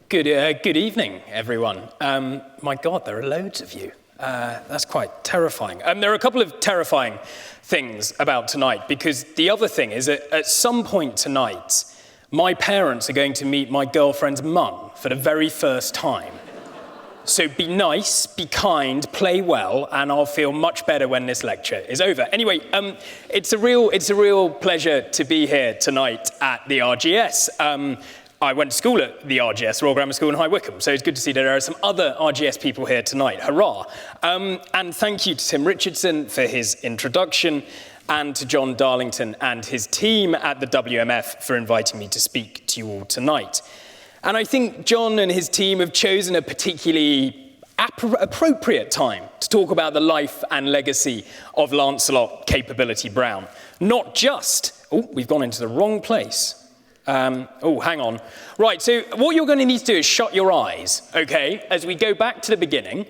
Good evening, everyone. My God, there are loads of you. That's quite terrifying. There are a couple of terrifying things about tonight, because the other thing is that at some point tonight, my parents are going to meet my girlfriend's mum for the very first time. So be nice, be kind, play well, and I'll feel much better when this lecture is over. Anyway, it's a real pleasure to be here tonight at the RGS. I went to school at the RGS, Royal Grammar School in High Wycombe, so it's good to see that there are some other RGS people here tonight. Hurrah! And thank you to Tim Richardson for his introduction, and to John Darlington and his team at the WMF for inviting me to speak to you all tonight. And I think John and his team have chosen a particularly appropriate time to talk about the life and legacy of Lancelot Capability Brown. Not just, we've gone into the wrong place. Hang on. Right, so what you're going to need to do is shut your eyes, okay, as we go back to the beginning.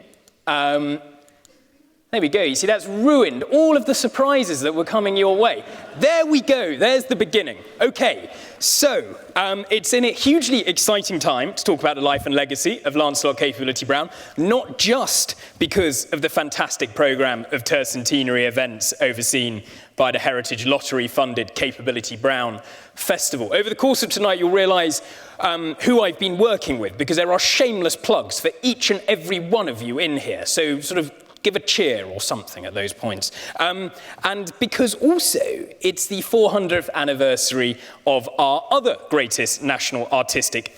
There we go. You see, that's ruined all of the surprises that were coming your way. There we go. There's the beginning. Okay, so it's in a hugely exciting time to talk about the life and legacy of Lancelot Capability Brown, not just because of the fantastic programme of tercentenary events overseen by the Heritage Lottery-funded Capability Brown Festival. Over the course of tonight, you'll realise who I've been working with, because there are shameless plugs for each and every one of you in here. So sort of give a cheer or something at those points. And because also it's the 400th anniversary of our other greatest national artistic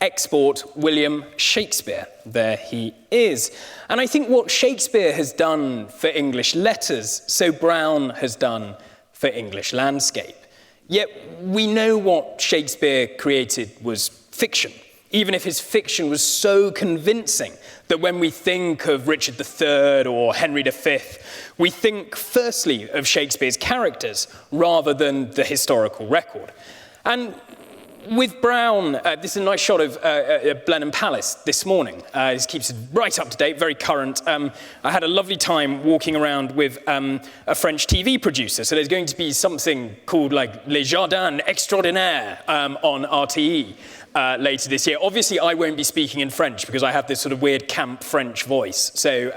export, William Shakespeare. There he is. And I think what Shakespeare has done for English letters, so Brown has done for English landscape. Yet we know what Shakespeare created was fiction, even if his fiction was so convincing that when we think of Richard III or Henry V, we think firstly of Shakespeare's characters rather than the historical record. And with Brown, this is a nice shot of Blenheim Palace this morning. This keeps it right up to date, very current. I had a lovely time walking around with a French TV producer. So there's going to be something called like Les Jardins Extraordinaires on RTE later this year. Obviously, I won't be speaking in French because I have this sort of weird camp French voice. So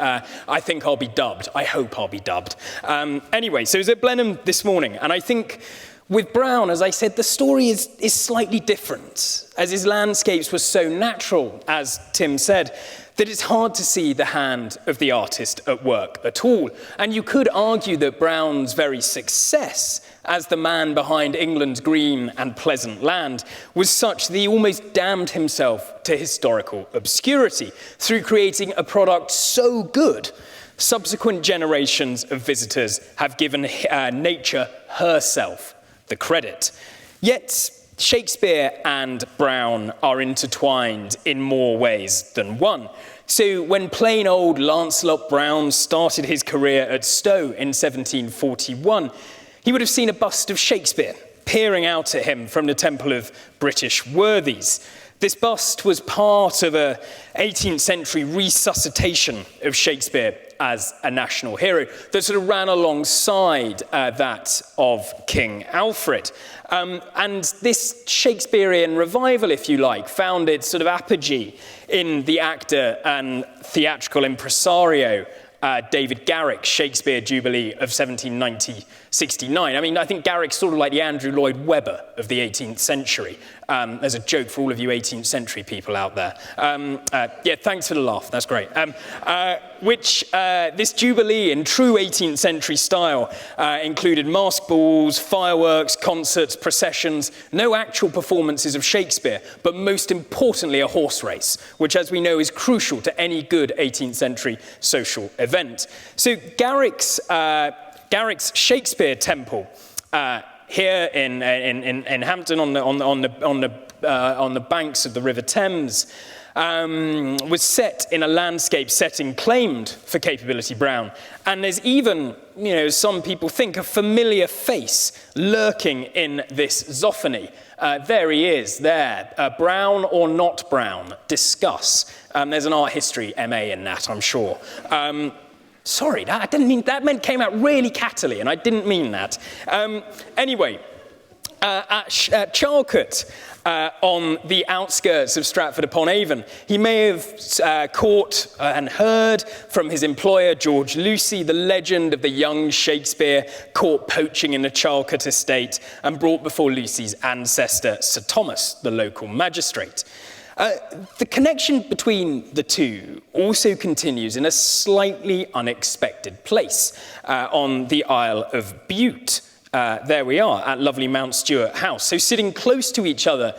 I think I'll be dubbed. I hope I'll be dubbed. Anyway, so I was at Blenheim this morning, and I think with Brown, as I said, the story is slightly different, as his landscapes were so natural, as Tim said, that it's hard to see the hand of the artist at work at all. And you could argue that Brown's very success as the man behind England's green and pleasant land was such that he almost damned himself to historical obscurity through creating a product so good subsequent generations of visitors have given nature herself the credit. Yet Shakespeare and Brown are intertwined in more ways than one. So when plain old Lancelot Brown started his career at Stowe in 1741, he would have seen a bust of Shakespeare peering out at him from the Temple of British Worthies. This bust was part of a 18th century resuscitation of Shakespeare as a national hero that sort of ran alongside that of King Alfred. And this Shakespearean revival, if you like, found its sort of apogee in the actor and theatrical impresario David Garrick's Shakespeare Jubilee of 1790-69. I mean, I think Garrick's sort of like the Andrew Lloyd Webber of the 18th century. There's a joke for all of you 18th century people out there. Yeah, thanks for the laugh, that's great. This Jubilee in true 18th century style included masked balls, fireworks, concerts, processions, no actual performances of Shakespeare, but most importantly a horse race, which as we know is crucial to any good 18th century social event. So Garrick's Shakespeare Temple here in Hampton on the banks of the River Thames was set in a landscape setting claimed for Capability Brown. And there's even, some people think, a familiar face lurking in this zophany. There he is, there. Brown or not Brown? Discuss. There's an art history MA in that, I'm sure. Sorry, that came out really cattily, and I didn't mean that. Anyway, at Charlecote, on the outskirts of Stratford-upon-Avon. He may have caught and heard from his employer, George Lucy, the legend of the young Shakespeare caught poaching in a Charlecote estate and brought before Lucy's ancestor, Sir Thomas, the local magistrate. The connection between the two also continues in a slightly unexpected place on the Isle of Bute. There we are at lovely Mount Stuart House. So sitting close to each other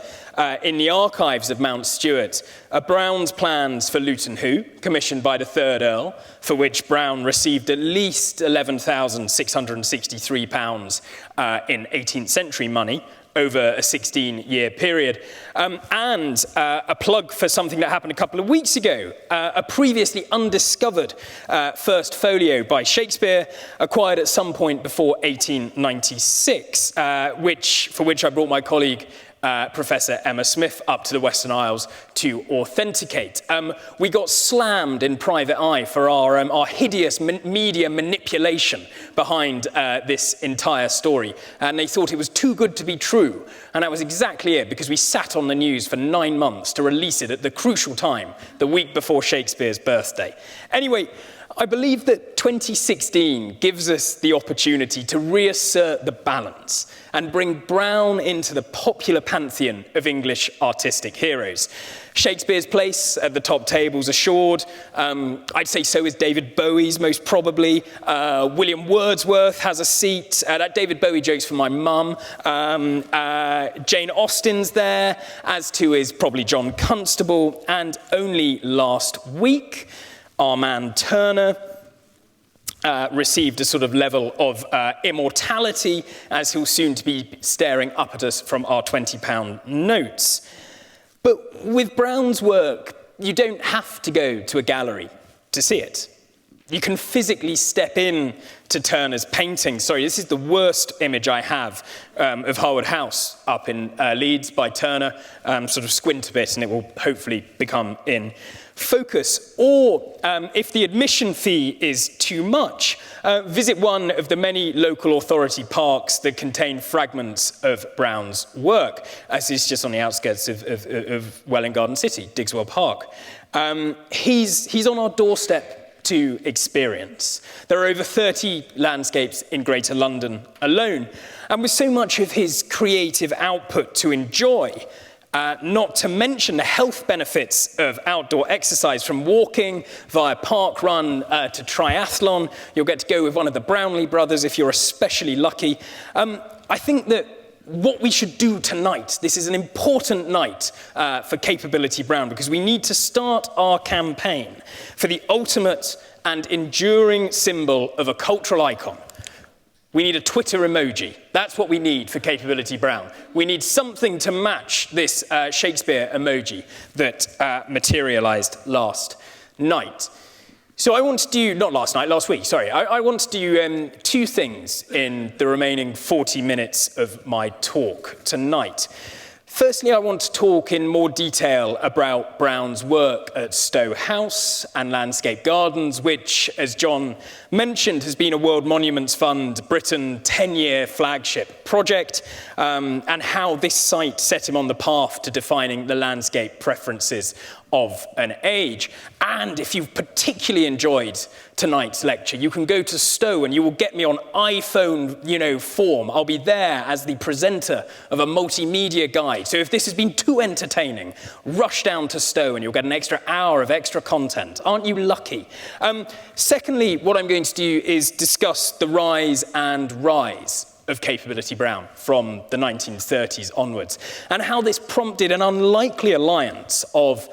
in the archives of Mount Stuart are Brown's plans for Luton Hoo, commissioned by the 3rd Earl, for which Brown received at least £11,663 in 18th century money over a 16-year period. And a plug for something that happened a couple of weeks ago, a previously undiscovered first folio by Shakespeare, acquired at some point before 1896, for which I brought my colleague Professor Emma Smith up to the Western Isles to authenticate. We got slammed in Private Eye for our hideous media manipulation behind this entire story, and they thought it was too good to be true, and that was exactly it, because we sat on the news for 9 months to release it at the crucial time, the week before Shakespeare's birthday. Anyway, I believe that 2016 gives us the opportunity to reassert the balance and bring Brown into the popular pantheon of English artistic heroes. Shakespeare's place at the top table's assured. I'd say so is David Bowie's, most probably. William Wordsworth has a seat. That David Bowie joke's for my mum. Jane Austen's there, as too is probably John Constable. And only last week, our man Turner received a sort of level of immortality, as he'll soon to be staring up at us from our £20 notes. But with Brown's work, you don't have to go to a gallery to see it. You can physically step in to Turner's painting. Sorry, this is the worst image I have of Harwood House up in Leeds by Turner. Sort of squint a bit and it will hopefully become in focus. Or if the admission fee is too much, visit one of the many local authority parks that contain fragments of Brown's work, as is just on the outskirts of Welwyn Garden City, Digswell Park. He's on our doorstep to experience. There are over 30 landscapes in Greater London alone, and with so much of his creative output to enjoy, not to mention the health benefits of outdoor exercise, from walking via park run to triathlon. You'll get to go with one of the Brownlee brothers if you're especially lucky. I think that what we should do tonight, this is an important night for Capability Brown, because we need to start our campaign for the ultimate and enduring symbol of a cultural icon. We need a Twitter emoji. That's what we need for Capability Brown. We need something to match this Shakespeare emoji that materialized last night. So I want to do, last week, sorry. I want to do 2 things in the remaining 40 minutes of my talk tonight. Firstly, I want to talk in more detail about Brown's work at Stowe House and Landscape Gardens, which, as John mentioned, has been a World Monuments Fund Britain 10-year flagship project, and how this site set him on the path to defining the landscape preferences of an age. And if you've particularly enjoyed tonight's lecture, you can go to Stowe and you will get me on iPhone, form. I'll be there as the presenter of a multimedia guide. So if this has been too entertaining, rush down to Stowe and you'll get an extra hour of extra content. Aren't you lucky? Secondly, what I'm going to do is discuss the rise and rise of Capability Brown from the 1930s onwards, and how this prompted an unlikely alliance of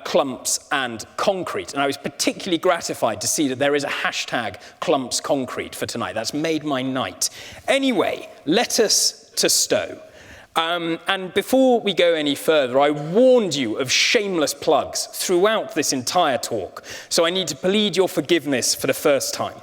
clumps and concrete. And I was particularly gratified to see that there is a hashtag clumps concrete for tonight. That's made my night. Anyway, let us to Stowe. And before we go any further, I warned you of shameless plugs throughout this entire talk, so I need to plead your forgiveness for the first time.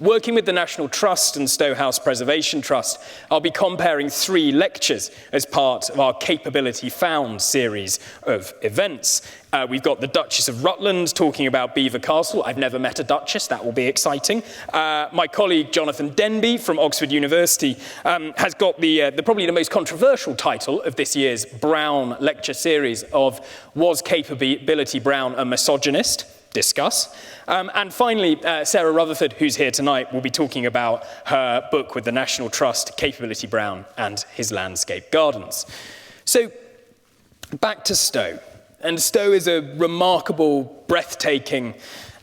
Working with the National Trust and Stowe House Preservation Trust, I'll be comparing 3 lectures as part of our Capability Found series of events. We've got the Duchess of Rutland talking about Belvoir Castle. I've never met a duchess, that will be exciting. My colleague Jonathan Denby from Oxford University has got the probably the most controversial title of this year's Brown lecture series of Was Capability Brown a Misogynist? Discuss. And finally, Sarah Rutherford, who's here tonight, will be talking about her book with the National Trust, Capability Brown and his landscape gardens. So, back to Stowe. And Stowe is a remarkable, breathtaking,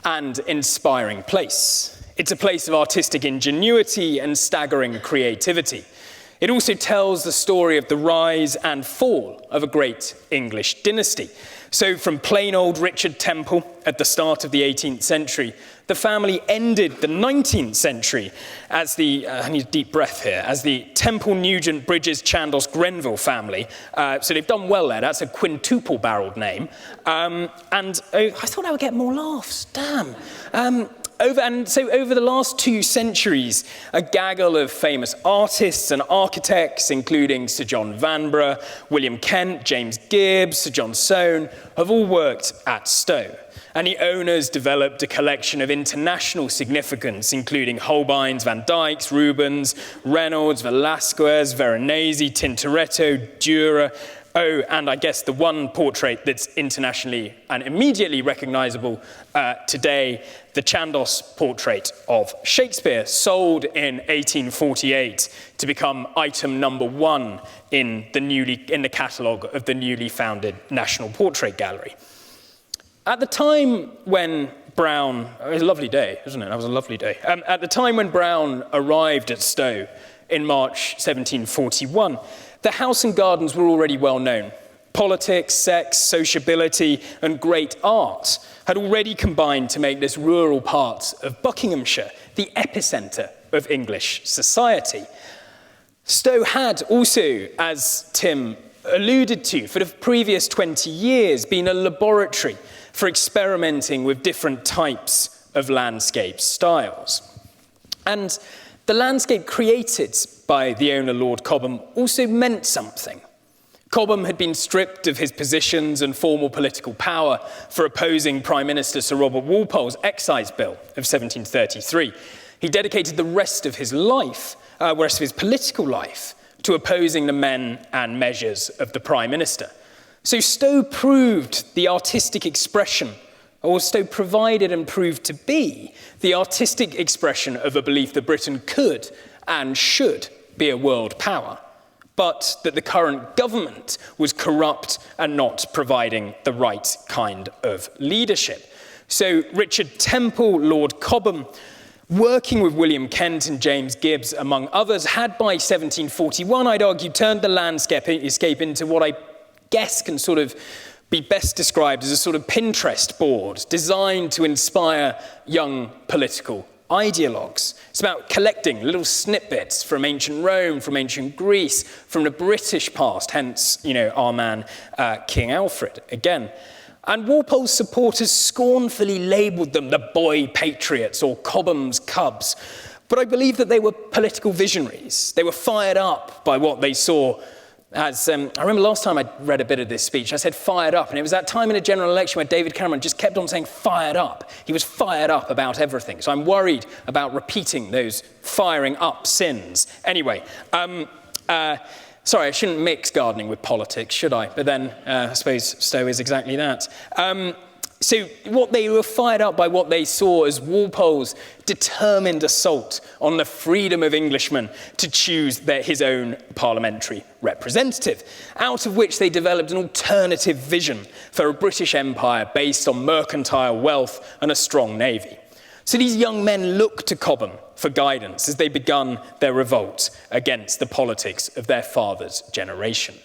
and inspiring place. It's a place of artistic ingenuity and staggering creativity. It also tells the story of the rise and fall of a great English dynasty. So from plain old Richard Temple at the start of the 18th century, the family ended the 19th century as the, I need a deep breath here, as the Temple, Nugent, Bridges, Chandos, Grenville family. So they've done well there. That's a quintuple-barreled name. I thought I would get more laughs. Damn. Over the last 2 centuries, a gaggle of famous artists and architects, including Sir John Vanbrugh, William Kent, James Gibbs, Sir John Soane, have all worked at Stowe. And the owners developed a collection of international significance, including Holbeins, Van Dycks, Rubens, Reynolds, Velasquez, Veronese, Tintoretto, Dürer. Oh, and I guess the one portrait that's internationally and immediately recognizable today, the Chandos portrait of Shakespeare, sold in 1848 to become item number 1 in the catalogue of the newly founded National Portrait Gallery. At the time when Brown, it was a lovely day, isn't it? That was a lovely day. At the time when Brown arrived at Stowe in March 1741, the house and gardens were already well known. Politics, sex, sociability, and great art had already combined to make this rural part of Buckinghamshire the epicentre of English society. Stowe had also, as Tim alluded to, for the previous 20 years been a laboratory for experimenting with different types of landscape styles. And the landscape created by the owner, Lord Cobham, also meant something. Cobham had been stripped of his positions and formal political power for opposing Prime Minister Sir Robert Walpole's Excise Bill of 1733. He dedicated the rest of his life, rest of his political life, to opposing the men and measures of the Prime Minister. So Stowe proved the artistic expression, or Stowe provided and proved to be the artistic expression of a belief that Britain could and should be a world power, but that the current government was corrupt and not providing the right kind of leadership. So Richard Temple, Lord Cobham, working with William Kent and James Gibbs, among others, had by 1741, I'd argue, turned the landscape into what I guess can sort of be best described as a sort of Pinterest board designed to inspire young political ideologues. It's about collecting little snippets from ancient Rome, from ancient Greece, from the British past, hence, our man, King Alfred, again. And Walpole's supporters scornfully labelled them the boy patriots or Cobham's cubs. But I believe that they were political visionaries. They were fired up by what they saw as, I remember last time I read a bit of this speech, I said fired up, and it was that time in a general election where David Cameron just kept on saying fired up. He was fired up about everything. So I'm worried about repeating those firing up sins. Anyway, sorry, I shouldn't mix gardening with politics, should I? But then I suppose Stowe is exactly that. So what they were fired up by what they saw as Walpole's determined assault on the freedom of Englishmen to choose his own parliamentary representative, out of which they developed an alternative vision for a British Empire based on mercantile wealth and a strong navy. So these young men looked to Cobham for guidance as they begun their revolt against the politics of their father's generation.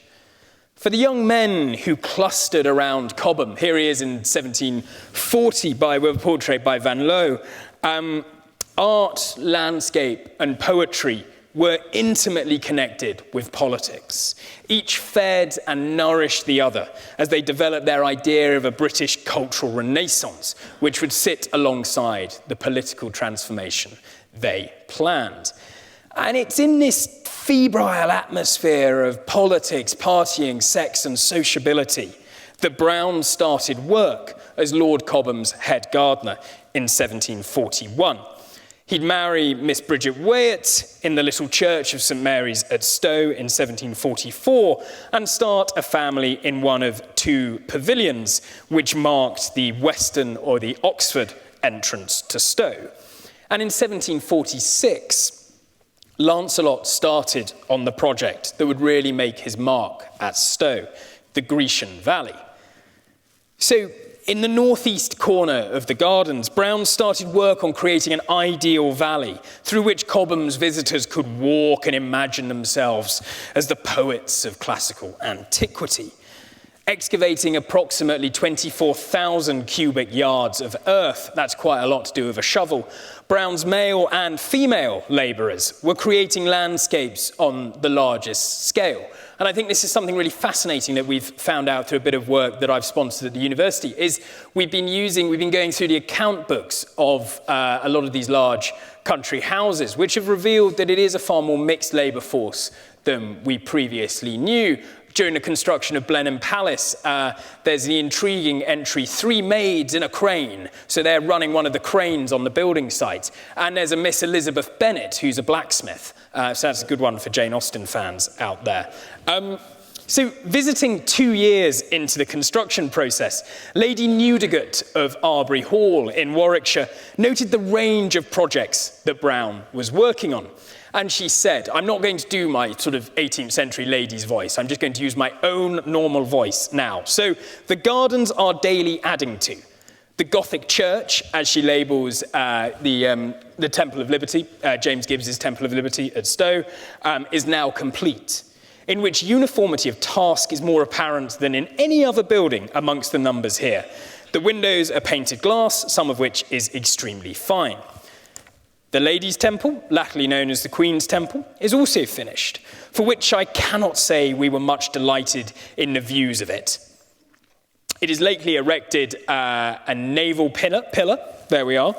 For the young men who clustered around Cobham, here he is in 1740 with a portrait by Van Loo, art, landscape, and poetry were intimately connected with politics. Each fed and nourished the other as they developed their idea of a British cultural renaissance, which would sit alongside the political transformation they planned. And it's in this febrile atmosphere of politics, partying, sex, and sociability that Brown started work as Lord Cobham's head gardener in 1741. He'd marry Miss Bridget Wyatt in the little church of St Mary's at Stowe in 1744 and start a family in one of two pavilions, which marked the western or the Oxford entrance to Stowe. And in 1746, Lancelot started on the project that would really make his mark at Stowe, the Grecian Valley. So, in the northeast corner of the gardens, Brown started work on creating an ideal valley through which Cobham's visitors could walk and imagine themselves as the poets of classical antiquity. Excavating approximately 24,000 cubic yards of earth, that's quite a lot to do with a shovel, Brown's male and female labourers were creating landscapes on the largest scale. And I think this is something really fascinating that we've found out through a bit of work that I've sponsored at the university, is we've been going through the account books of a lot of these large country houses, which have revealed that it is a far more mixed labour force than we previously knew. During the construction of Blenheim Palace, there's the intriguing entry, 3 maids in a crane. So they're running one of the cranes on the building site. And there's a Miss Elizabeth Bennet, who's a blacksmith. So that's a good one for Jane Austen fans out there. So visiting 2 years into the construction process, Lady Newdigate of Arbury Hall in Warwickshire noted the range of projects that Brown was working on. And she said, I'm not going to do my sort of 18th century lady's voice. I'm just going to use my own normal voice now. So the gardens are daily adding to. The Gothic church, as she labels the Temple of Liberty, James Gibbs's Temple of Liberty at Stowe, is now complete, in which uniformity of task is more apparent than in any other building amongst the numbers here. The windows are painted glass, some of which is extremely fine. The Ladies' Temple, latterly known as the Queen's Temple, is also finished, for which I cannot say we were much delighted in the views of it. It is lately erected a naval pillar, there we are,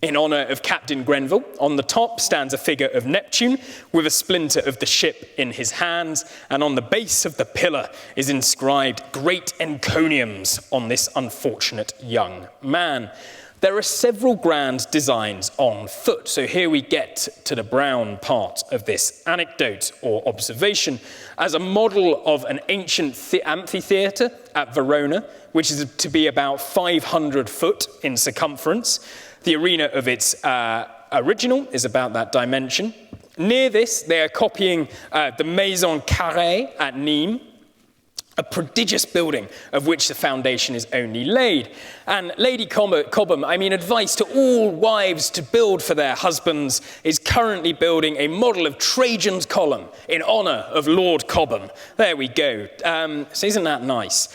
in honour of Captain Grenville. On the top stands a figure of Neptune with a splinter of the ship in his hands, and on the base of the pillar is inscribed "Great encomiums on this unfortunate young man." There are several grand designs on foot. So here we get to the Brown part of this anecdote or observation as a model of an ancient amphitheatre at Verona, which is to be about 500 foot in circumference. The arena of its original is about that dimension. Near this, they are copying the Maison Carrée at Nîmes, a prodigious building of which the foundation is only laid. And Lady Cobham, advice to all wives to build for their husbands, is currently building a model of Trajan's column in honour of Lord Cobham. There we go. So isn't that nice?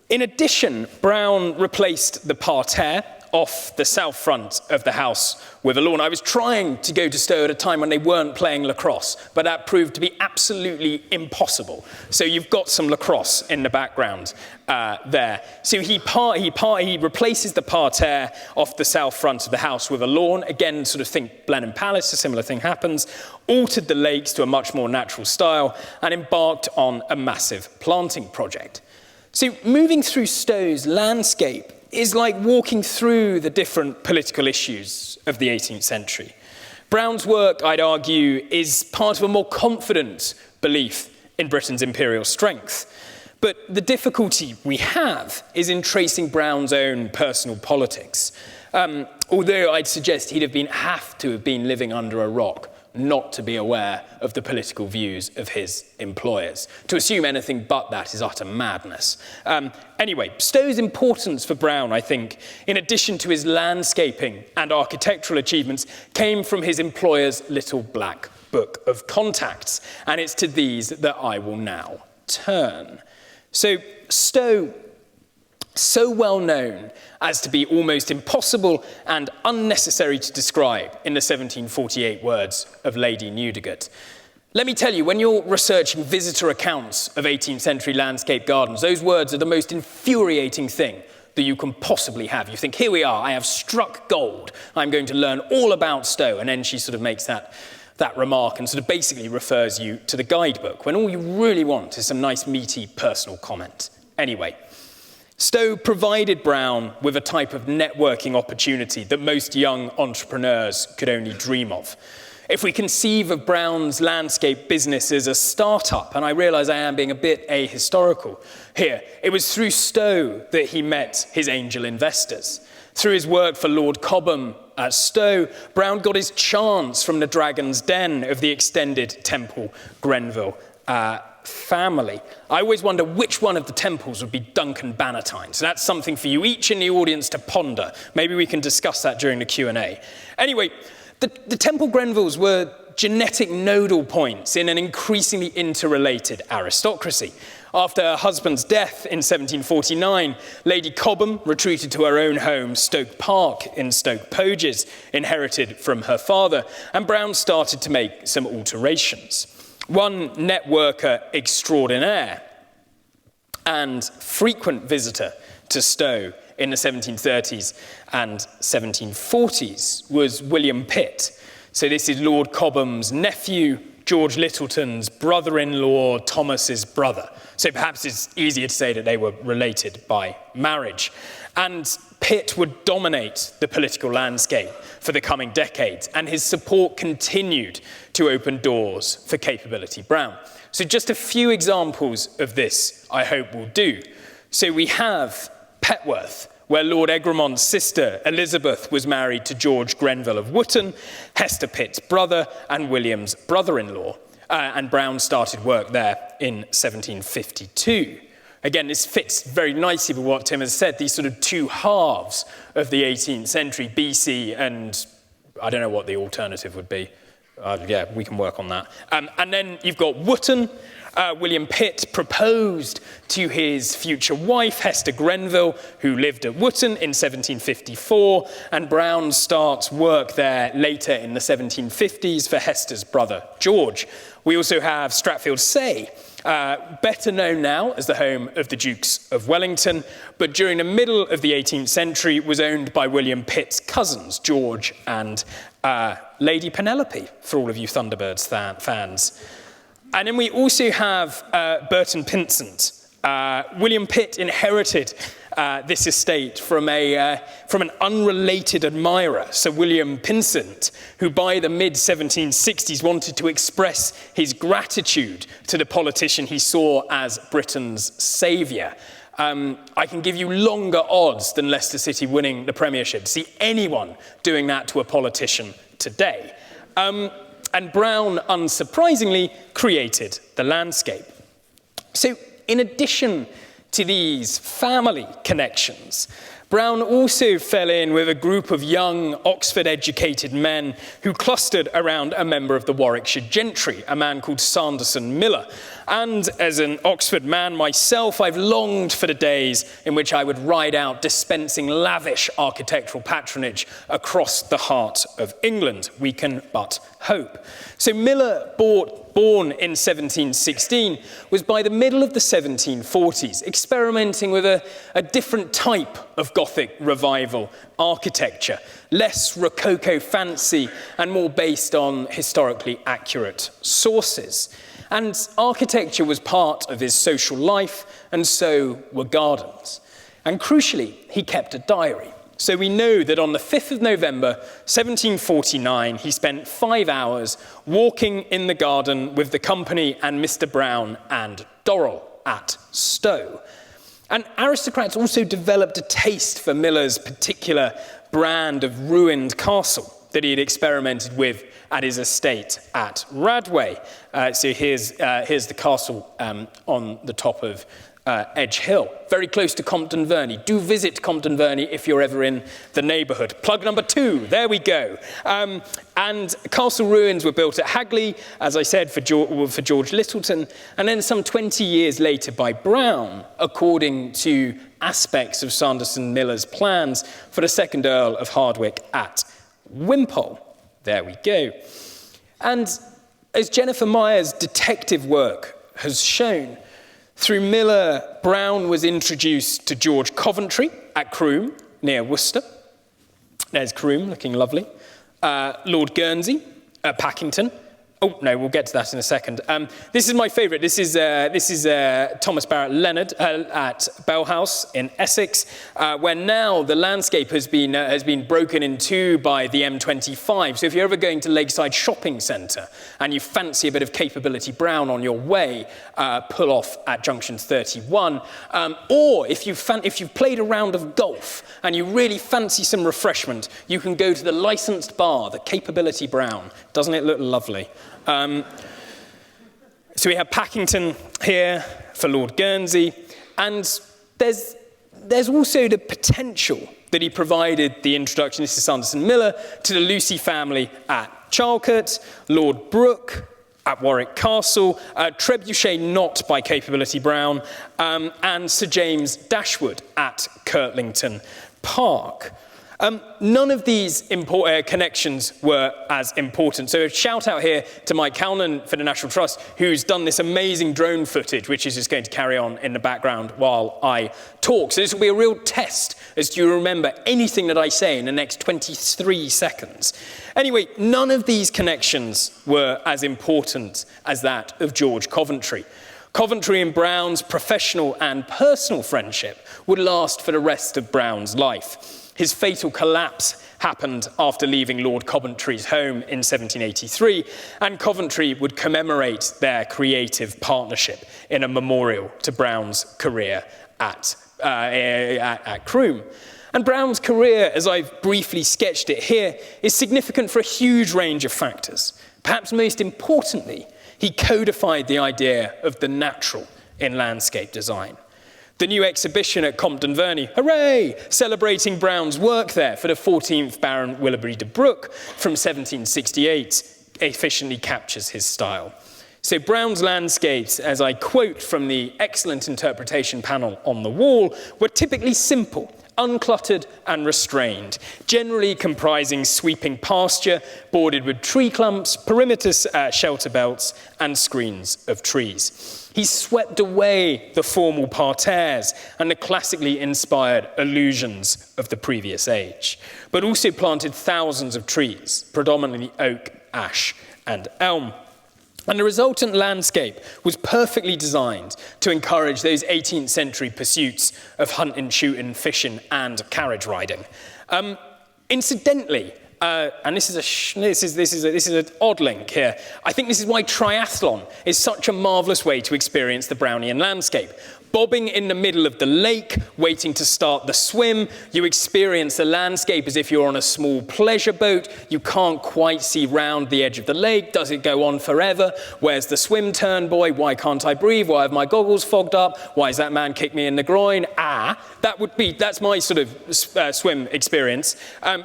In addition, Brown replaced the parterre off the south front of the house with a lawn. I was trying to go to Stowe at a time when they weren't playing lacrosse, but that proved to be absolutely impossible. So you've got some lacrosse in the background there. So he replaces the parterre off the south front of the house with a lawn. Again, sort of think Blenheim Palace, a similar thing happens. Altered the lakes to a much more natural style and embarked on a massive planting project. So moving through Stowe's landscape is like walking through the different political issues of the 18th century. Brown's work, I'd argue, is part of a more confident belief in Britain's imperial strength. But the difficulty we have is in tracing Brown's own personal politics. Although I'd suggest he'd have to have been living under a rock not to be aware of the political views of his employers. To assume anything but that is utter madness. Anyway, Stowe's importance for Brown, I think, in addition to his landscaping and architectural achievements, came from his employer's little black book of contacts, and it's to these that I will now turn. So Stowe so well known as to be almost impossible and unnecessary to describe in the 1748 words of Lady Newdigate. Let me tell you, when you're researching visitor accounts of 18th century landscape gardens, those words are the most infuriating thing that you can possibly have. You think, here we are, I have struck gold, I'm going to learn all about Stowe, and then she sort of makes that remark and sort of basically refers you to the guidebook, when all you really want is some nice meaty personal comment. Anyway, Stowe provided Brown with a type of networking opportunity that most young entrepreneurs could only dream of. If we conceive of Brown's landscape business as a startup, and I realise I am being a bit ahistorical here, it was through Stowe that he met his angel investors. Through his work for Lord Cobham at Stowe, Brown got his chance from the Dragon's Den of the extended Temple Grenville family. I always wonder which one of the Temples would be Duncan Bannatyne. So that's something for you each in the audience to ponder. Maybe we can discuss that during the Q&A. Anyway, the Temple Grenvilles were genetic nodal points in an increasingly interrelated aristocracy. After her husband's death in 1749, Lady Cobham retreated to her own home, Stoke Park in Stoke Poges, inherited from her father, and Brown started to make some alterations. One networker extraordinaire and frequent visitor to Stowe in the 1730s and 1740s was William Pitt. So this is Lord Cobham's nephew, George Littleton's brother-in-law, Thomas's brother. So perhaps it's easier to say that they were related by marriage. And Pitt would dominate the political landscape for the coming decades, and his support continued to open doors for Capability Brown. So just a few examples of this, I hope, will do. So we have Petworth, where Lord Egremont's sister, Elizabeth, was married to George Grenville of Wootton, Hester Pitt's brother, and William's brother-in-law. And Brown started work there in 1752. Again, this fits very nicely with what Tim has said, these sort of two halves of the 18th century, BC, and I don't know what the alternative would be. Yeah, we can work on that. And then you've got Wootton. William Pitt proposed to his future wife, Hester Grenville, who lived at Wootton in 1754, and Brown starts work there later in the 1750s for Hester's brother, George. We also have Stratfield-Say, better known now as the home of the Dukes of Wellington, but during the middle of the 18th century was owned by William Pitt's cousins, George and Lady Penelope, for all of you Thunderbirds fans. And then we also have Burton Pynsent. William Pitt inherited this estate from an unrelated admirer, Sir William Pynsent, who by the mid-1760s wanted to express his gratitude to the politician he saw as Britain's saviour. I can give you longer odds than Leicester City winning the Premiership to see anyone doing that to a politician today. And Brown, unsurprisingly, created the landscape. So in addition to these family connections, Brown also fell in with a group of young Oxford-educated men who clustered around a member of the Warwickshire gentry, a man called Sanderson Miller. And as an Oxford man myself, I've longed for the days in which I would ride out dispensing lavish architectural patronage across the heart of England. We can but hope. So Miller, born in 1716, was by the middle of the 1740s experimenting with a different type of Gothic revival architecture, less Rococo fancy and more based on historically accurate sources. And architecture was part of his social life, and so were gardens. And crucially, he kept a diary. So we know that on the 5th of November, 1749, he spent 5 hours walking in the garden with the company and Mr. Brown and Dorrell at Stowe. And aristocrats also developed a taste for Miller's particular brand of ruined castle that he had experimented with at his estate at Radway. So here's the castle on the top of Edge Hill, very close to Compton Verney. Do visit Compton Verney if you're ever in the neighbourhood. Plug number 2, there we go. And castle ruins were built at Hagley, as I said, for George Littleton, and then some 20 years later by Brown, according to aspects of Sanderson Miller's plans for the second Earl of Hardwicke at Wimpole. There we go. And as Jennifer Meyer's detective work has shown, through Miller, Brown was introduced to George Coventry at Croom, near Worcester. There's Croom, looking lovely. Lord Guernsey at Packington. Oh, no, we'll get to that in a second. This is my favourite. This is Thomas Barrett Leonard at Bell House in Essex, where now the landscape has been broken in two by the M25. So if you're ever going to Lakeside Shopping Centre and you fancy a bit of Capability Brown on your way, pull off at Junction 31. Or if you've played a round of golf and you really fancy some refreshment, you can go to the licensed bar, the Capability Brown. Doesn't it look lovely? So we have Packington here for Lord Guernsey, and there's also the potential that he provided the introduction, this is Sanderson Miller, to the Lucy family at Charlecote, Lord Brooke at Warwick Castle, Trebuchet not by Capability Brown, and Sir James Dashwood at Kirtlington Park. None of these connections were as important. So a shout out here to Mike Calnan for the National Trust, who's done this amazing drone footage, which is just going to carry on in the background while I talk. So this will be a real test as to you remember anything that I say in the next 23 seconds. Anyway, none of these connections were as important as that of George Coventry. Coventry and Brown's professional and personal friendship would last for the rest of Brown's life. His fatal collapse happened after leaving Lord Coventry's home in 1783, and Coventry would commemorate their creative partnership in a memorial to Brown's career at Croom. And Brown's career, as I've briefly sketched it here, is significant for a huge range of factors. Perhaps most importantly, he codified the idea of the natural in landscape design. The new exhibition at Compton Verney, hooray, celebrating Brown's work there for the 14th Baron Willoughby de Brooke from 1768, efficiently captures his style. So Brown's landscapes, as I quote from the excellent interpretation panel on the wall, were typically simple, uncluttered and restrained, generally comprising sweeping pasture bordered with tree clumps, perimeter shelter belts and screens of trees. He swept away the formal parterres and the classically inspired illusions of the previous age, but also planted thousands of trees, predominantly oak, ash and elm. And the resultant landscape was perfectly designed to encourage those 18th century pursuits of hunting, shooting, fishing, and carriage riding. Incidentally, and this is an odd link here. I think this is why triathlon is such a marvellous way to experience the Brownian landscape. Bobbing in the middle of the lake, waiting to start the swim, you experience the landscape as if you're on a small pleasure boat. You can't quite see round the edge of the lake. Does it go on forever? Where's the swim turn, boy? Why can't I breathe? Why have my goggles fogged up? Why has that man kicked me in the groin? That's my sort of swim experience.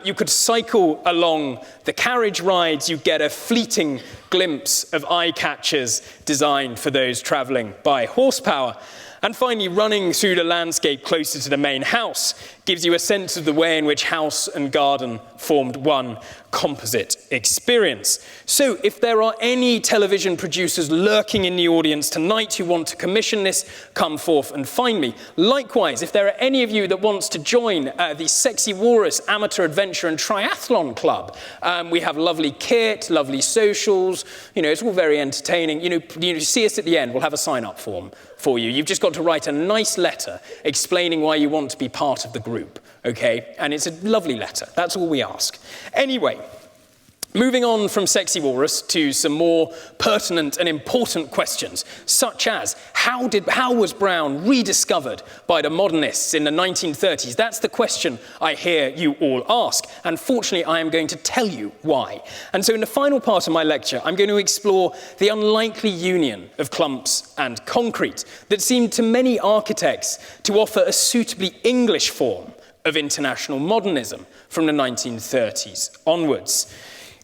You could cycle along the carriage rides. You get a fleeting glimpse of eye catchers designed for those travelling by horsepower. And finally, running through the landscape closer to the main house gives you a sense of the way in which house and garden formed one composite experience. So if there are any television producers lurking in the audience tonight who want to commission this, come forth and find me. Likewise, if there are any of you that wants to join the Sexy Walrus Amateur Adventure and Triathlon Club, we have lovely kit, lovely socials, it's all very entertaining. You see us at the end, we'll have a sign-up form for you. You've just got to write a nice letter explaining why you want to be part of the group, okay? And it's a lovely letter. That's all we ask. Anyway, Moving on from Sexy Walrus to some more pertinent and important questions, such as how was Brown rediscovered by the Modernists in the 1930s? That's the question I hear you all ask, and fortunately I am going to tell you why. And so in the final part of my lecture, I'm going to explore the unlikely union of clumps and concrete that seemed to many architects to offer a suitably English form of international modernism from the 1930s onwards.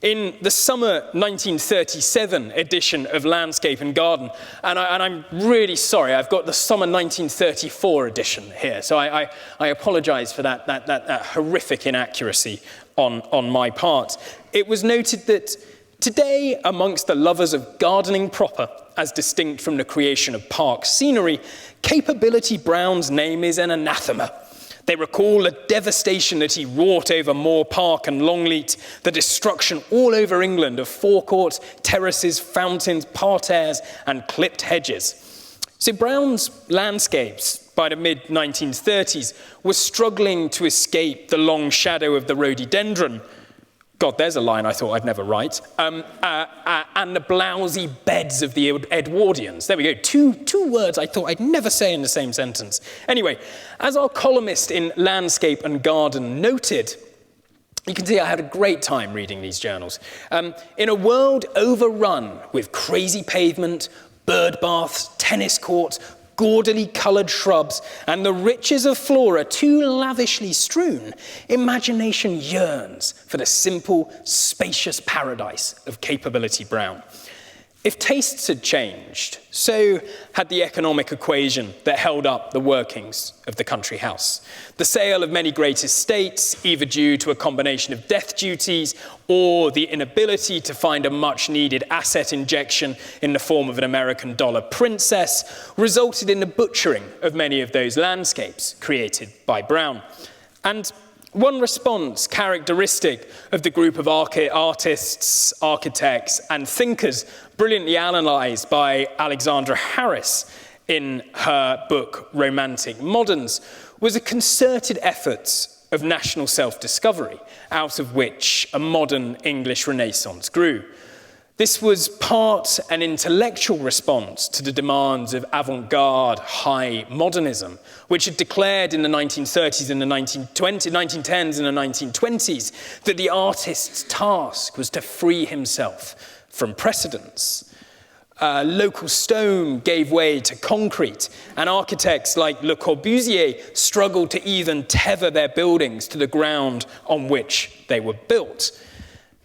In the summer 1937 edition of Landscape and Garden, and I'm really sorry, I've got the summer 1934 edition here, so I apologise for that horrific inaccuracy on my part. It was noted that today, amongst the lovers of gardening proper, as distinct from the creation of park scenery, Capability Brown's name is an anathema. They recall the devastation that he wrought over Moor Park and Longleat, the destruction all over England of forecourts, terraces, fountains, parterres, and clipped hedges. So Brown's landscapes by the mid-1930s were struggling to escape the long shadow of the rhododendron. God, there's a line I thought I'd never write. And the blousy beds of the Edwardians. There we go, two words I thought I'd never say in the same sentence. Anyway, as our columnist in Landscape and Garden noted, you can see I had a great time reading these journals. In a world overrun with crazy pavement, bird baths, tennis courts, gaudily coloured shrubs, and the riches of flora too lavishly strewn, imagination yearns for the simple, spacious paradise of Capability Brown. If tastes had changed, so had the economic equation that held up the workings of the country house. The sale of many great estates, either due to a combination of death duties or the inability to find a much-needed asset injection in the form of an American dollar princess, resulted in the butchering of many of those landscapes created by Brown. And one response characteristic of the group of artists, architects, and thinkers brilliantly analysed by Alexandra Harris in her book Romantic Moderns was a concerted effort of national self-discovery, out of which a modern English Renaissance grew. This was part an intellectual response to the demands of avant-garde high modernism, which had declared in the 1930s and the 1910s and the 1920s that the artist's task was to free himself from precedents. Local stone gave way to concrete, and architects like Le Corbusier struggled to even tether their buildings to the ground on which they were built.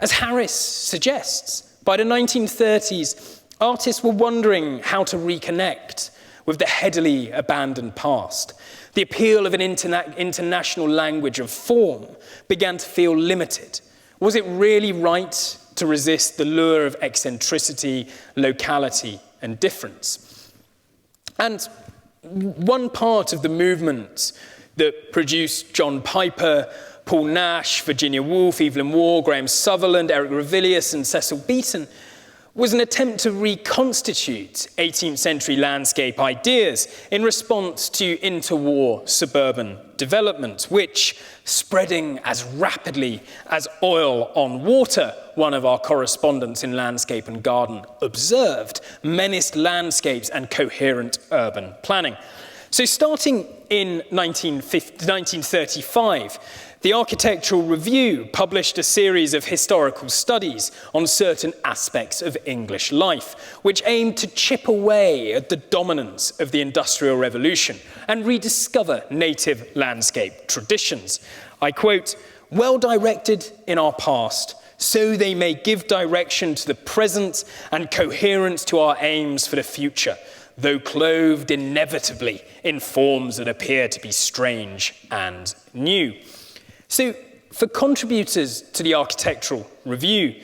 As Harris suggests, by the 1930s, artists were wondering how to reconnect with the headily abandoned past. The appeal of an international language of form began to feel limited. Was it really right to resist the lure of eccentricity, locality, and difference? And one part of the movement that produced John Piper, Paul Nash, Virginia Woolf, Evelyn Waugh, Graham Sutherland, Eric Ravilius, and Cecil Beaton was an attempt to reconstitute 18th century landscape ideas in response to interwar suburban development, which, spreading as rapidly as oil on water, one of our correspondents in Landscape and Garden observed, menaced landscapes and coherent urban planning. So starting in 1935, the Architectural Review published a series of historical studies on certain aspects of English life, which aimed to chip away at the dominance of the Industrial Revolution and rediscover native landscape traditions. I quote, "Well directed in our past, so they may give direction to the present and coherence to our aims for the future, though clothed inevitably in forms that appear to be strange and new." So, for contributors to the Architectural Review,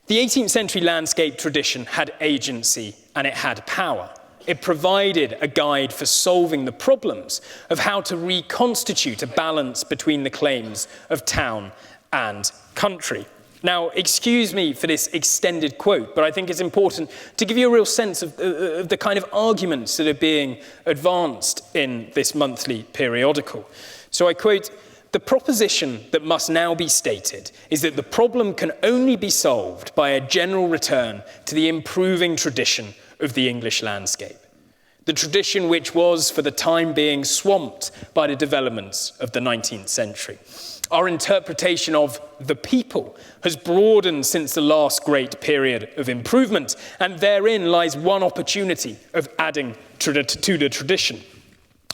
the 18th century landscape tradition had agency and it had power. It provided a guide for solving the problems of how to reconstitute a balance between the claims of town and country. Now, excuse me for this extended quote, but I think it's important to give you a real sense of the kind of arguments that are being advanced in this monthly periodical. So I quote, The proposition that must now be stated is that the problem can only be solved by a general return to the improving tradition of the English landscape. The tradition which was, for the time being, swamped by the developments of the 19th century. Our interpretation of the people has broadened since the last great period of improvement, and therein lies one opportunity of adding to the tradition.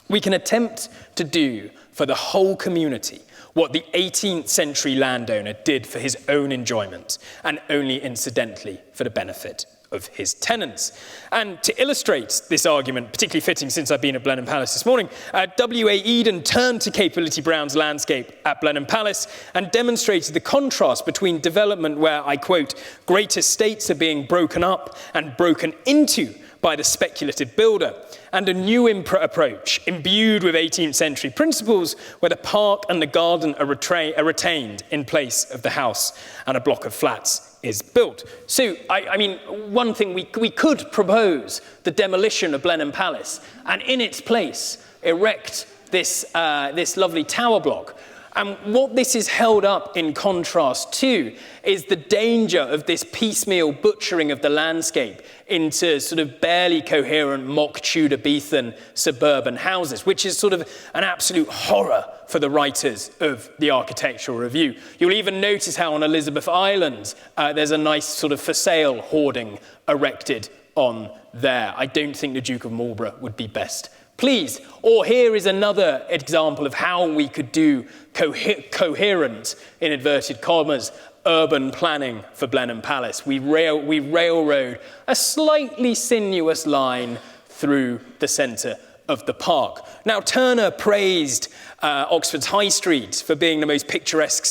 We can attempt to do for the whole community what the 18th century landowner did for his own enjoyment, and only incidentally for the benefit of his tenants. And to illustrate this argument, particularly fitting since I've been at Blenheim Palace this morning, W.A. Eden turned to Capability Brown's landscape at Blenheim Palace and demonstrated the contrast between development where, I quote, great estates are being broken up and broken into by the speculative builder, and a new approach imbued with 18th century principles where the park and the garden are retained in place of the house and a block of flats is built. So, I mean, one thing we could propose the demolition of Blenheim Palace and in its place erect this lovely tower block. And what this is held up in contrast to is the danger of this piecemeal butchering of the landscape into sort of barely coherent mock Tudor-Beathan suburban houses, which is sort of an absolute horror for the writers of the Architectural Review. You'll even notice how on Elizabeth Island there's a nice sort of for sale hoarding erected on there. I don't think the Duke of Marlborough would be best pleased. Or here is another example of how we could do coherent, in inverted commas, urban planning for Blenheim Palace. We railroad a slightly sinuous line through the centre of the park. Now, Turner praised Oxford's High Street for being the most picturesque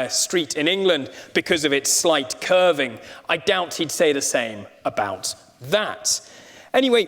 street in England because of its slight curving. I doubt he'd say the same about that. Anyway,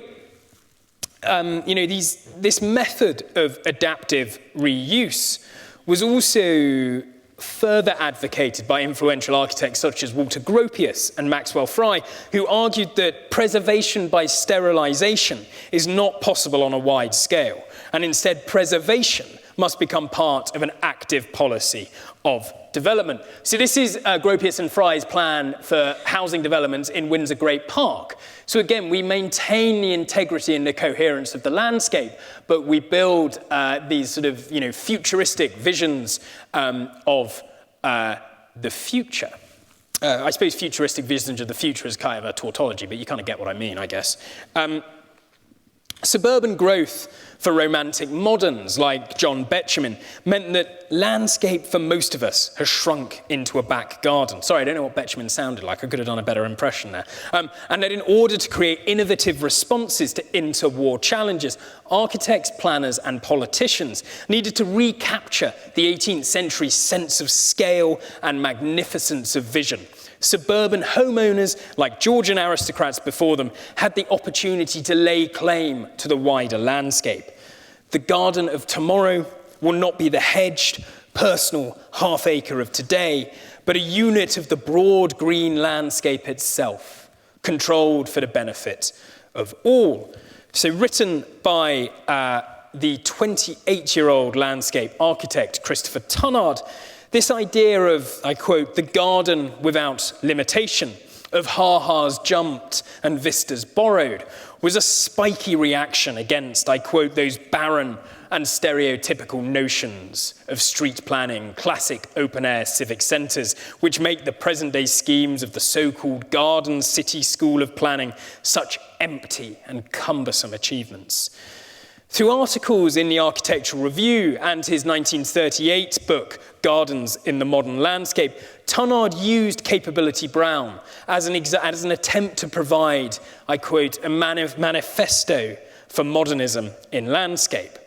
this method of adaptive reuse was also further advocated by influential architects such as Walter Gropius and Maxwell Fry, who argued that preservation by sterilisation is not possible on a wide scale, and instead preservation must become part of an active policy of development. So this is Gropius and Fry's plan for housing developments in Windsor Great Park. So again, we maintain the integrity and the coherence of the landscape, but we build these sort of, futuristic visions of the future. I suppose futuristic visions of the future is kind of a tautology, but you kind of get what I mean, I guess. Suburban growth for romantic moderns like John Betjeman meant that landscape for most of us has shrunk into a back garden. Sorry, I don't know what Betjeman sounded like. I could have done a better impression there. And that in order to create innovative responses to interwar challenges, architects, planners, and politicians needed to recapture the 18th century sense of scale and magnificence of vision. Suburban homeowners, like Georgian aristocrats before them, had the opportunity to lay claim to the wider landscape. The garden of tomorrow will not be the hedged, personal half-acre of today, but a unit of the broad green landscape itself, controlled for the benefit of all. So written by the 28-year-old landscape architect Christopher Tunnard, this idea of, I quote, the garden without limitation, of ha-has jumped and vistas borrowed, was a spiky reaction against, I quote, those barren and stereotypical notions of street planning, classic open-air civic centres, which make the present-day schemes of the so-called garden city school of planning such empty and cumbersome achievements. Through articles in the Architectural Review and his 1938 book, Gardens in the Modern Landscape, Tunnard used Capability Brown as an attempt to provide, I quote, a manifesto for modernism in landscape.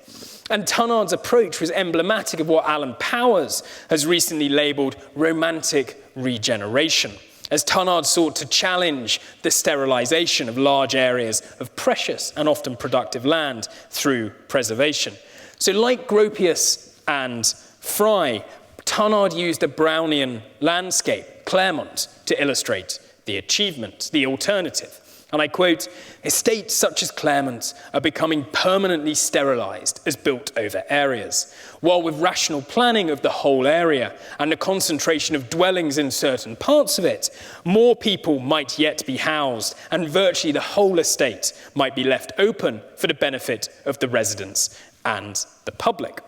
And Tunnard's approach was emblematic of what Alan Powers has recently labelled romantic regeneration, as Tunnard sought to challenge the sterilisation of large areas of precious and often productive land through preservation. So like Gropius and Fry, Tunnard used a Brownian landscape, Claremont, to illustrate the achievement, the alternative. And I quote, "Estates such as Claremont are becoming permanently sterilised as built over areas, while with rational planning of the whole area and the concentration of dwellings in certain parts of it, more people might yet be housed and virtually the whole estate might be left open for the benefit of the residents and the public."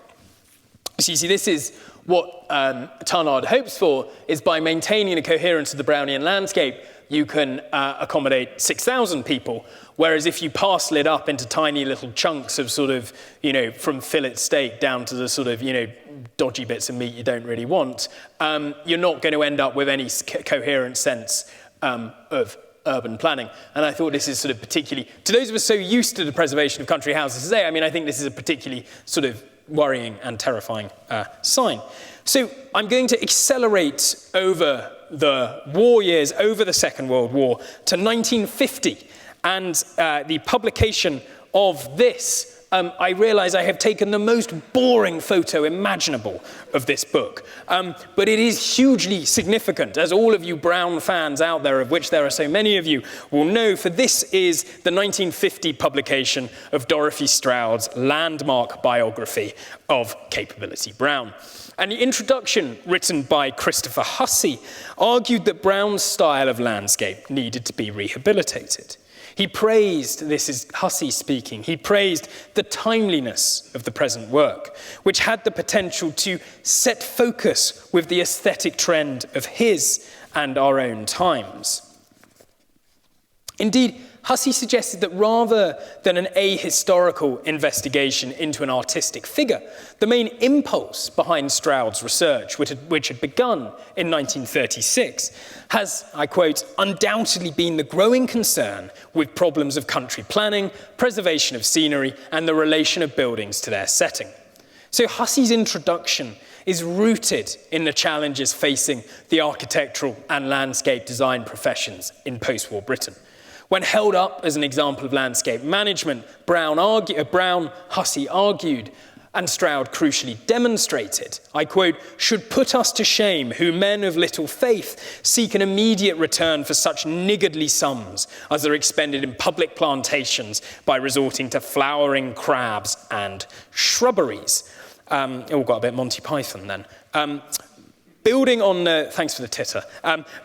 So you see, this is what Tunnard hopes for, is by maintaining the coherence of the Brownian landscape, you can accommodate 6,000 people, whereas if you parcel it up into tiny little chunks of sort of, from fillet steak down to the sort of, dodgy bits of meat you don't really want, you're not going to end up with any coherent sense of urban planning. And I thought this is sort of particularly, to those of us so used to the preservation of country houses today, I think this is a particularly sort of worrying and terrifying sign. So I'm going to accelerate over the war years, over the Second World War, to 1950, and the publication of this. I realise I have taken the most boring photo imaginable of this book, but it is hugely significant, as all of you Brown fans out there, of which there are so many of you, will know, for this is the 1950 publication of Dorothy Stroud's landmark biography of Capability Brown. And the introduction, written by Christopher Hussey, argued that Brown's style of landscape needed to be rehabilitated. He praised, this is Hussey speaking, he praised the timeliness of the present work, which had the potential to set focus with the aesthetic trend of his and our own times. Indeed, Hussey suggested that rather than an ahistorical investigation into an artistic figure, the main impulse behind Stroud's research, which had begun in 1936, has, I quote, "undoubtedly been the growing concern with problems of country planning, preservation of scenery, and the relation of buildings to their setting." So Hussey's introduction is rooted in the challenges facing the architectural and landscape design professions in post-war Britain. When held up as an example of landscape management, Brown, Hussey argued, and Stroud crucially demonstrated, I quote, "should put us to shame who men of little faith seek an immediate return for such niggardly sums as are expended in public plantations by resorting to flowering crabs and shrubberies." Got a bit Monty Python then. Building on thanks for the titter.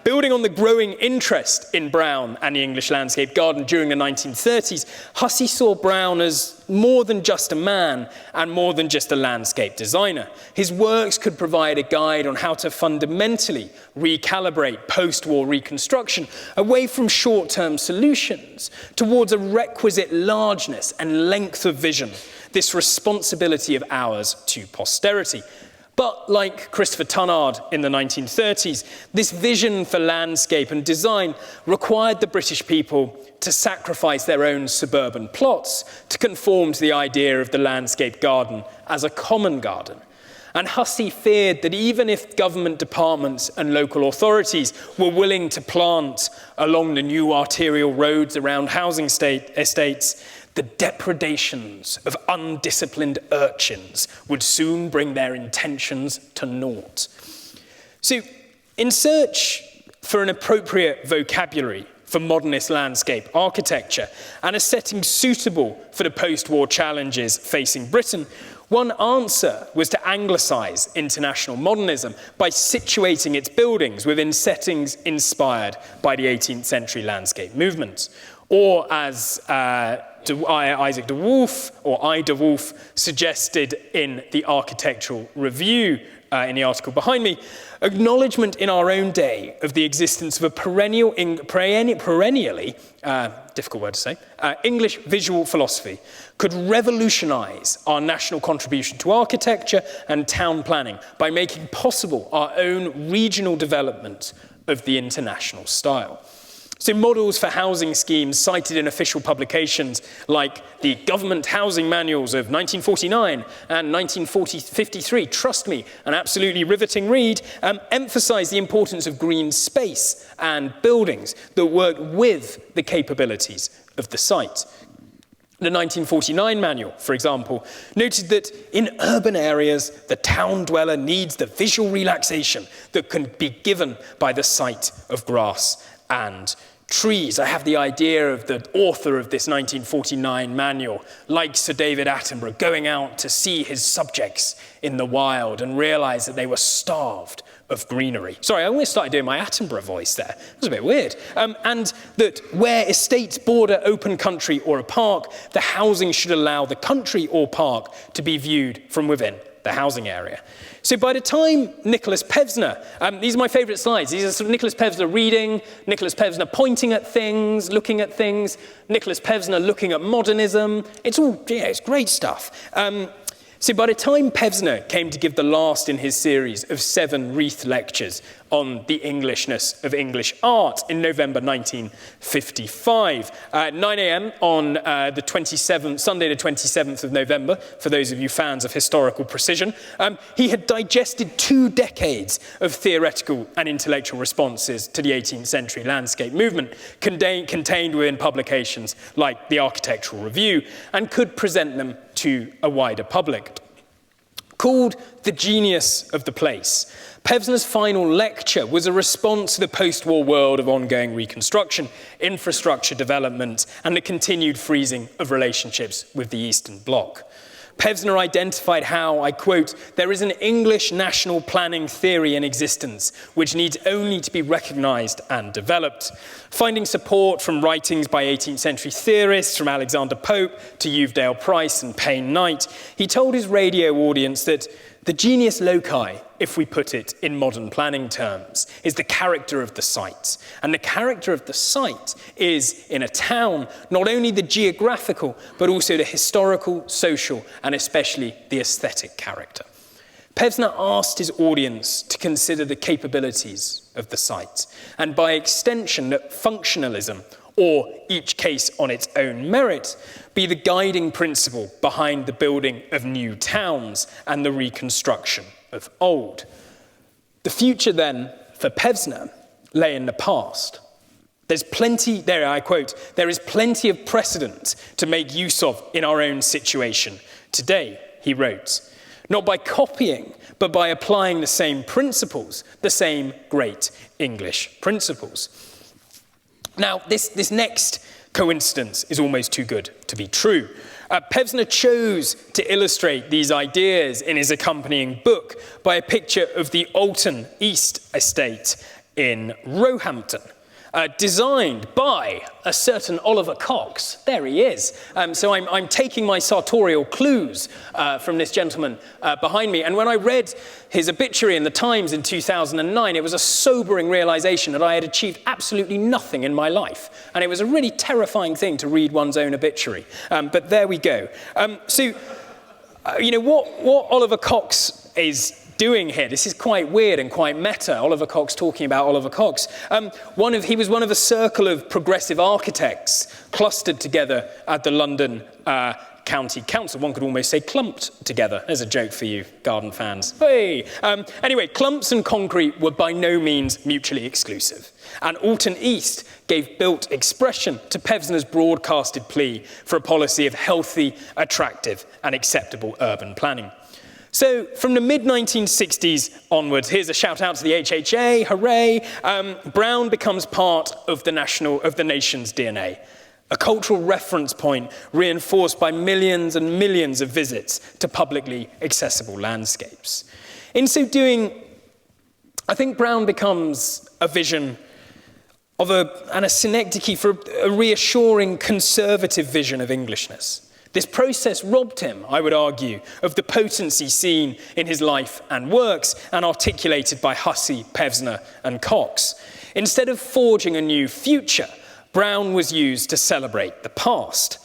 Building on the growing interest in Brown and the English landscape garden during the 1930s, Hussey saw Brown as more than just a man and more than just a landscape designer. His works could provide a guide on how to fundamentally recalibrate post-war reconstruction away from short-term solutions towards a requisite largeness and length of vision, this responsibility of ours to posterity. But like Christopher Tunnard in the 1930s, this vision for landscape and design required the British people to sacrifice their own suburban plots to conform to the idea of the landscape garden as a common garden. And Hussey feared that even if government departments and local authorities were willing to plant along the new arterial roads around housing estates, the depredations of undisciplined urchins would soon bring their intentions to naught. So, in search for an appropriate vocabulary for modernist landscape architecture and a setting suitable for the post-war challenges facing Britain, one answer was to anglicise international modernism by situating its buildings within settings inspired by the 18th century landscape movement. Or as Isaac de Wolf, or I. de Wolf, suggested in the Architectural Review, in the article behind me, acknowledgement in our own day of the existence of a perennially, difficult word to say, English visual philosophy could revolutionise our national contribution to architecture and town planning by making possible our own regional development of the international style. So models for housing schemes cited in official publications like the Government Housing Manuals of 1949 and 1953, trust me, an absolutely riveting read, emphasise the importance of green space and buildings that work with the capabilities of the site. The 1949 manual, for example, noted that in urban areas, the town dweller needs the visual relaxation that can be given by the sight of grass and Trees, I have the idea of the author of this 1949 manual, like Sir David Attenborough, going out to see his subjects in the wild and realise that they were starved of greenery. Sorry, I almost started doing my Attenborough voice there. It was a bit weird. And that where estates border open country or a park, the housing should allow the country or park to be viewed from within the housing area. So by the time Nicholas Pevsner, these are my favourite slides. These are sort of Nicholas Pevsner reading, Nicholas Pevsner pointing at things, looking at things, Nicholas Pevsner looking at modernism. It's all, it's great stuff. So by the time Pevsner came to give the last in his series of 7 Reith lectures on the Englishness of English art in November 1955, at 9 a.m. on the 27th, Sunday the 27th of November, for those of you fans of historical precision, he had digested 2 decades of theoretical and intellectual responses to the 18th century landscape movement contained within publications like the Architectural Review, and could present them to a wider public. Called The Genius of the Place, Pevsner's final lecture was a response to the post-war world of ongoing reconstruction, infrastructure development, and the continued freezing of relationships with the Eastern Bloc. Pevsner identified how, I quote, "there is an English national planning theory in existence which needs only to be recognised and developed." Finding support from writings by 18th century theorists, from Alexander Pope to Uvedale Price and Payne Knight, he told his radio audience that the genius loci, if we put it in modern planning terms, is the character of the site. And the character of the site is, in a town, not only the geographical, but also the historical, social, and especially the aesthetic character. Pevsner asked his audience to consider the capabilities of the site, and by extension that functionalism, or each case on its own merit, be the guiding principle behind the building of new towns and the reconstruction of old. The future then, for Pevsner, lay in the past. There's plenty, there I quote, "there is plenty of precedent to make use of in our own situation today," he wrote, "not by copying, but by applying the same principles, the same great English principles." Now, this next coincidence is almost too good to be true. Pevsner chose to illustrate these ideas in his accompanying book by a picture of the Alton East estate in Roehampton, designed by a certain Oliver Cox. There he is. So I'm taking my sartorial clues from this gentleman behind me. And when I read his obituary in the Times in 2009, it was a sobering realization that I had achieved absolutely nothing in my life. And it was a really terrifying thing to read one's own obituary. But there we go. What Oliver Cox is doing here, this is quite weird and quite meta, Oliver Cox talking about Oliver Cox. He was one of a circle of progressive architects clustered together at the London County Council. One could almost say clumped together. There's a joke for you garden fans. Hey! Anyway, clumps and concrete were by no means mutually exclusive. And Alton East gave built expression to Pevsner's broadcasted plea for a policy of healthy, attractive and acceptable urban planning. So from the mid-1960s onwards, here's a shout out to the HHA, hooray, Brown becomes part of the nation's DNA, a cultural reference point reinforced by millions and millions of visits to publicly accessible landscapes. In so doing, I think Brown becomes a vision of and a synecdoche for a reassuring conservative vision of Englishness. This process robbed him, I would argue, of the potency seen in his life and works and articulated by Hussey, Pevsner and Cox. Instead of forging a new future, Brown was used to celebrate the past.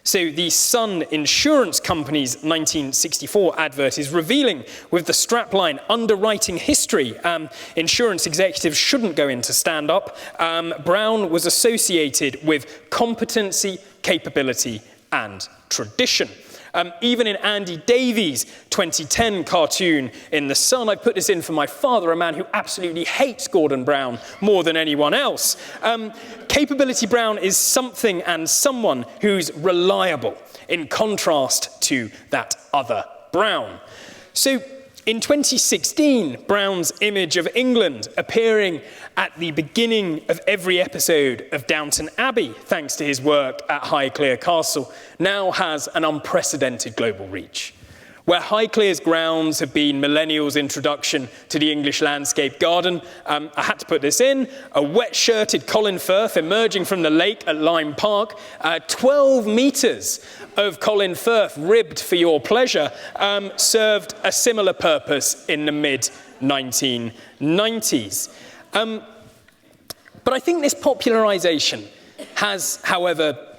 So the Sun Insurance Company's 1964 advert is revealing with the strapline, "Underwriting History, insurance executives shouldn't go into stand-up." Brown was associated with competency, capability and tradition. Even in Andy Davies' 2010 cartoon in The Sun, I put this in for my father, a man who absolutely hates Gordon Brown more than anyone else. Capability Brown is something and someone who's reliable, in contrast to that other Brown. So In 2016, Brown's image of England appearing at the beginning of every episode of Downton Abbey, thanks to his work at Highclere Castle, now has an unprecedented global reach. Where Highclere's grounds have been millennials' introduction to the English landscape garden, I had to put this in, a wet-shirted Colin Firth emerging from the lake at Lyme Park, 12 metres of Colin Firth ribbed for your pleasure, served a similar purpose in the mid-1990s. But I think this popularisation has, however,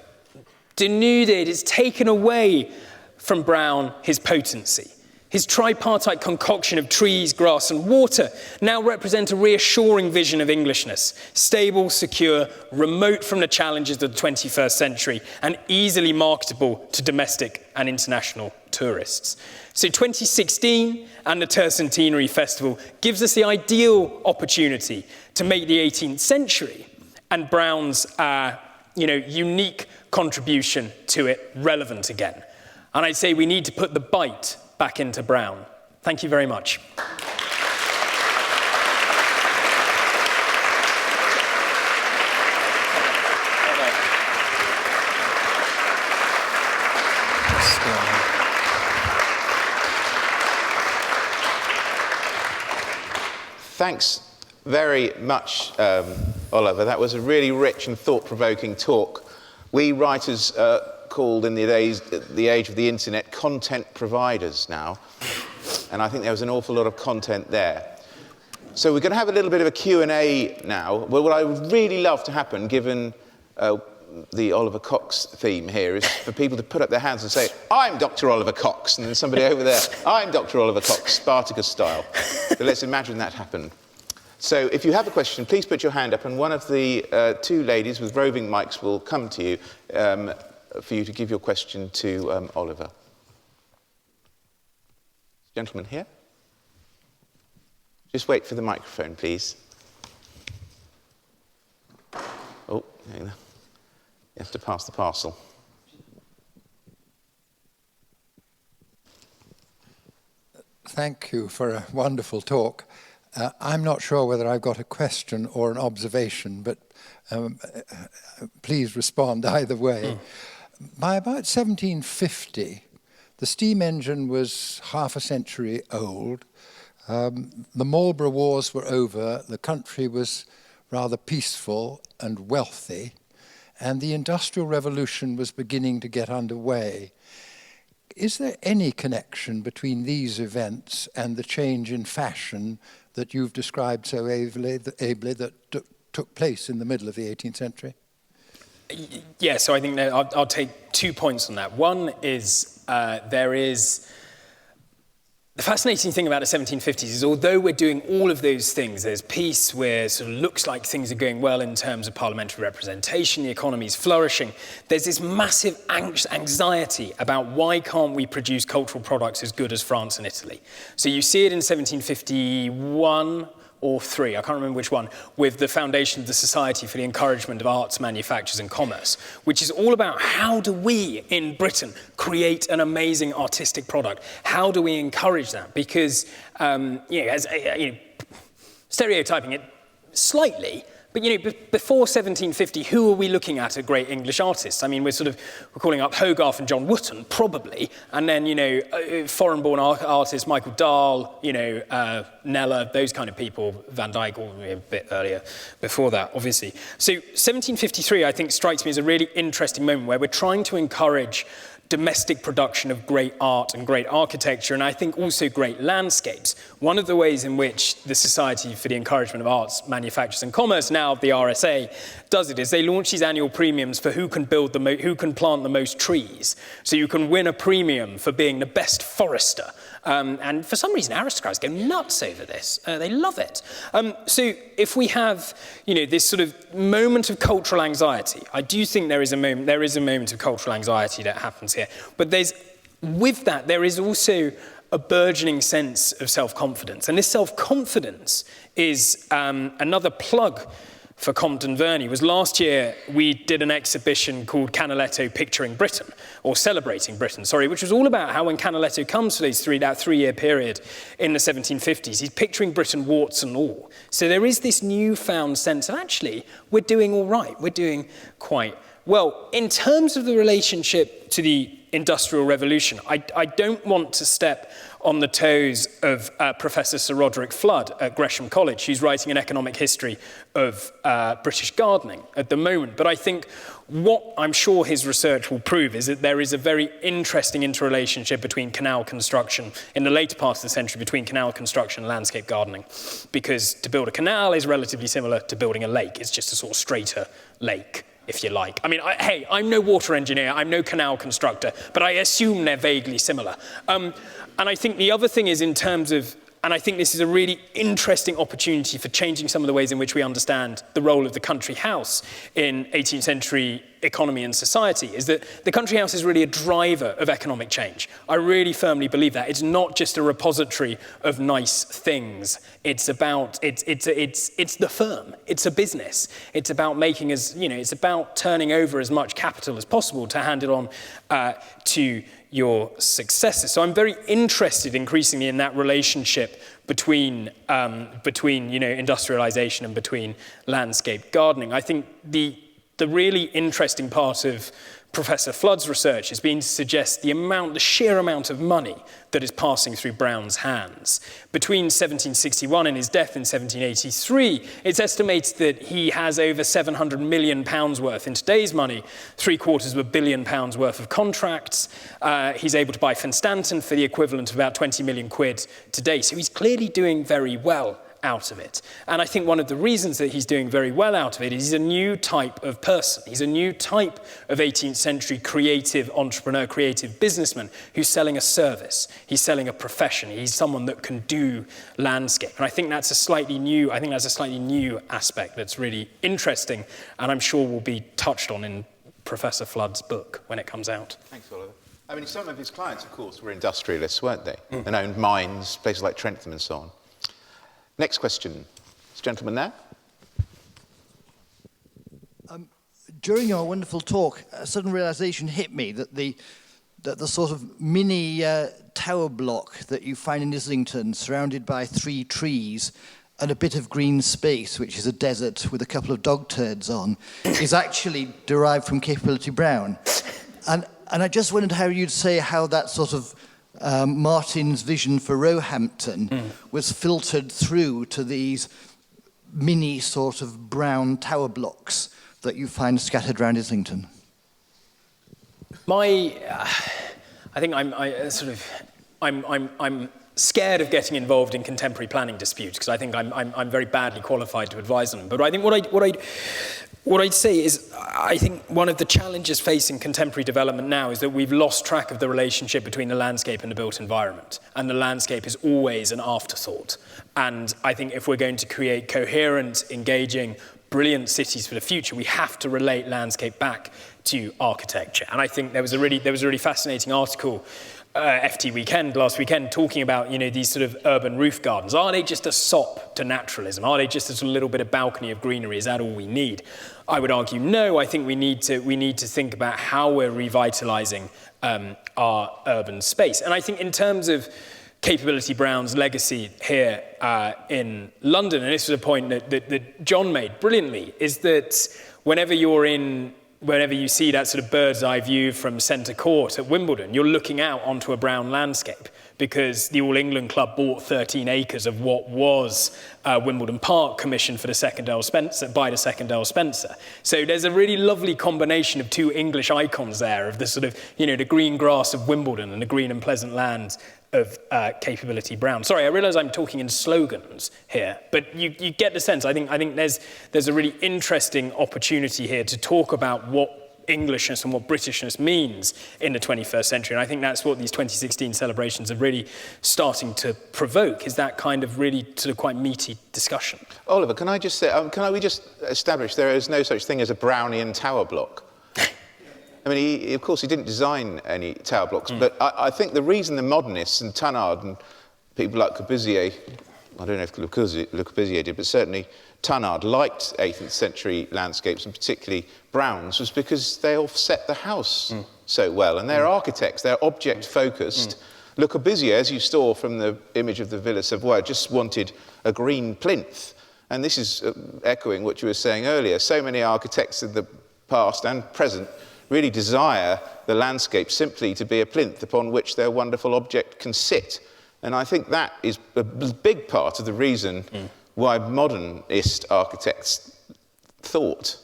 denuded, it's taken away from Brown his potency. His tripartite concoction of trees, grass and water now represent a reassuring vision of Englishness, stable, secure, remote from the challenges of the 21st century and easily marketable to domestic and international tourists. So 2016 and the Tercentenary Festival gives us the ideal opportunity to make the 18th century and Brown's unique contribution to it relevant again. And I'd say we need to put the bite back into Brown. Thank you very much. Thanks very much, Oliver. That was a really rich and thought-provoking talk. We writers called in the age of the internet content providers now, and I think there was an awful lot of content there. So we're going to have a little bit of a Q&A now. Well, what I would really love to happen, given the Oliver Cox theme here, is for people to put up their hands and say, I'm Dr. Oliver Cox, and then somebody over there, I'm Dr. Oliver Cox, Spartacus style. So let's imagine that happen. So if you have a question, please put your hand up, and one of the two ladies with roving mics will come to you for you to give your question to Oliver. Gentleman here. Just wait for the microphone, please. Oh, you have to pass the parcel. Thank you for a wonderful talk. I'm not sure whether I've got a question or an observation, but please respond either way. By about 1750, the steam engine was half a century old. The Marlborough Wars were over. The country was rather peaceful and wealthy, and the Industrial Revolution was beginning to get underway. Is there any connection between these events and the change in fashion that you've described so ably that took place in the middle of the 18th century? Yeah, so I think that I'll take 2 points on that. One is there is the fascinating thing about the 1750s is although we're doing all of those things, there's peace where it sort of looks like things are going well in terms of parliamentary representation, the economy's flourishing, there's this massive anxiety about why can't we produce cultural products as good as France and Italy. So you see it in 1751 or 3, I can't remember which one, with the foundation of the Society for the Encouragement of Arts, Manufactures and Commerce, which is all about how do we in Britain create an amazing artistic product? How do we encourage that? Because, stereotyping it slightly, but before 1750, who are we looking at great English artists? I mean, we're calling up Hogarth and John Wotton, probably, and then, foreign-born artists, Michael Dahl, Kneller, those kind of people, Van Dyck, a bit earlier before that, obviously. So 1753, I think, strikes me as a really interesting moment where we're trying to encourage domestic production of great art and great architecture, and I think also great landscapes. One of the ways in which the Society for the Encouragement of Arts, Manufactures and Commerce, now the RSA, does it is they launch these annual premiums for who can who can plant the most trees. So you can win a premium for being the best forester. And for some reason, aristocrats go nuts over this. They love it. So if we have, this sort of moment of cultural anxiety, I do think there is a moment of cultural anxiety that happens here. But with that, there is also a burgeoning sense of self-confidence. And this self-confidence is another plug for Compton Verney was last year we did an exhibition called Canaletto Picturing Britain, or Celebrating Britain, sorry, which was all about how when Canaletto comes for that three-year period in the 1750s, he's picturing Britain warts and all. So there is this newfound sense of actually we're doing all right, we're doing quite well. In terms of the relationship to the Industrial Revolution, I don't want to step on the toes of Professor Sir Roderick Flood at Gresham College, who's writing an economic history of British gardening at the moment. But I think what I'm sure his research will prove is that there is a very interesting interrelationship between canal construction in the later part of the century, between canal construction and landscape gardening. Because to build a canal is relatively similar to building a lake. It's just a sort of straighter lake, if you like. I mean, hey, I'm no water engineer, I'm no canal constructor, but I assume they're vaguely similar. And I think the other thing is in terms of, and I think this is a really interesting opportunity for changing some of the ways in which we understand the role of the country house in 18th century economy and society, is that the country house is really a driver of economic change. I really firmly believe that. It's not just a repository of nice things. It's about, it's the firm. It's a business. It's about making it's about turning over as much capital as possible to hand it on to your successors. So I'm very interested increasingly in that relationship between industrialization and between landscape gardening. I think the really interesting part of Professor Flood's research has been to suggest the sheer amount of money that is passing through Brown's hands. Between 1761 and his death in 1783, it's estimated that he has over £700 million worth. In today's money, £750 million worth of contracts. He's able to buy Finstanton for the equivalent of about 20 million quid today. So he's clearly doing very well out of it. And I think one of the reasons that he's doing very well out of it is he's a new type of person. He's a new type of 18th century creative entrepreneur, creative businessman who's selling a service. He's selling a profession. He's someone that can do landscape. And I think that's a slightly new aspect that's really interesting and I'm sure will be touched on in Professor Flood's book when it comes out. Thanks, Oliver. I mean, some of his clients, of course, were industrialists, weren't they? And owned mines, places like Trentham and so on. Next question. This gentleman there. During your wonderful talk, a sudden realization hit me that the sort of mini tower block that you find in Islington, surrounded by 3 trees and a bit of green space, which is a desert with a couple of dog turds on, is actually derived from Capability Brown. And I just wondered how you'd say how that sort of Martin's vision for Roehampton was filtered through to these mini sort of brown tower blocks that you find scattered around Islington. I think I'm scared of getting involved in contemporary planning disputes because I think I'm very badly qualified to advise on them. But I think what I'd say is, I think one of the challenges facing contemporary development now is that we've lost track of the relationship between the landscape and the built environment. And the landscape is always an afterthought. And I think if we're going to create coherent, engaging, brilliant cities for the future, we have to relate landscape back to architecture. And I think there was a really fascinating article FT Weekend last weekend talking about these sort of urban roof gardens. Are they just a sop to naturalism? Are they just a little bit of balcony of greenery? Is that all we need? I would argue no. I think we need to think about how we're revitalizing our urban space. And I think in terms of Capability Brown's legacy here in London, and this was a point that John made brilliantly, is that whenever you see that sort of bird's eye view from Centre Court at Wimbledon, you're looking out onto a brown landscape because the All England Club bought 13 acres of what was Wimbledon Park, commissioned for the second Earl Spencer, by the second Earl Spencer. So there's a really lovely combination of 2 English icons there of the sort of, the green grass of Wimbledon and the green and pleasant land of Capability Brown. Sorry, I realise I'm talking in slogans here, but you get the sense. I think there's a really interesting opportunity here to talk about what Englishness and what Britishness means in the 21st century, and I think that's what these 2016 celebrations are really starting to provoke, is that kind of really sort of quite meaty discussion. Oliver, can I just say, we just establish there is no such thing as a Brownian tower block? I mean, of course, he didn't design any tower blocks, but I think the reason the modernists and Tunnard and people like Corbusier I don't know if Le Corbusier did, but certainly Tannard liked 18th century landscapes, and particularly Brown's, was because they offset the house so well. And they're architects, they're object-focused. Le Corbusier, as you saw from the image of the Villa Savoye, just wanted a green plinth. And this is echoing what you were saying earlier. So many architects in the past and present really desire the landscape simply to be a plinth upon which their wonderful object can sit. And I think that is a big part of the reason why modernist architects thought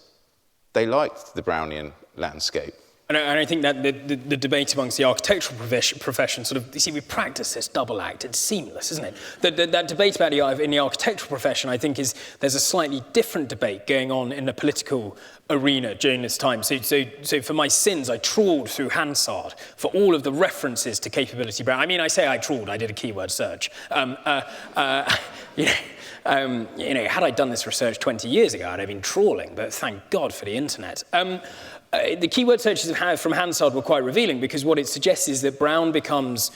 they liked the Brownian landscape. And I think that the debate amongst the architectural profession sort of, you see, we practice this double act, it's seamless, isn't it? That debate about in the architectural profession, I think, there's a slightly different debate going on in the political arena during this time. So for my sins, I trawled through Hansard for all of the references to Capability Brown. I mean, I say I trawled, I did a keyword search. Had I done this research 20 years ago, I'd have been trawling, but thank God for the internet. The keyword searches from Hansard were quite revealing, because what it suggests is that Brown becomes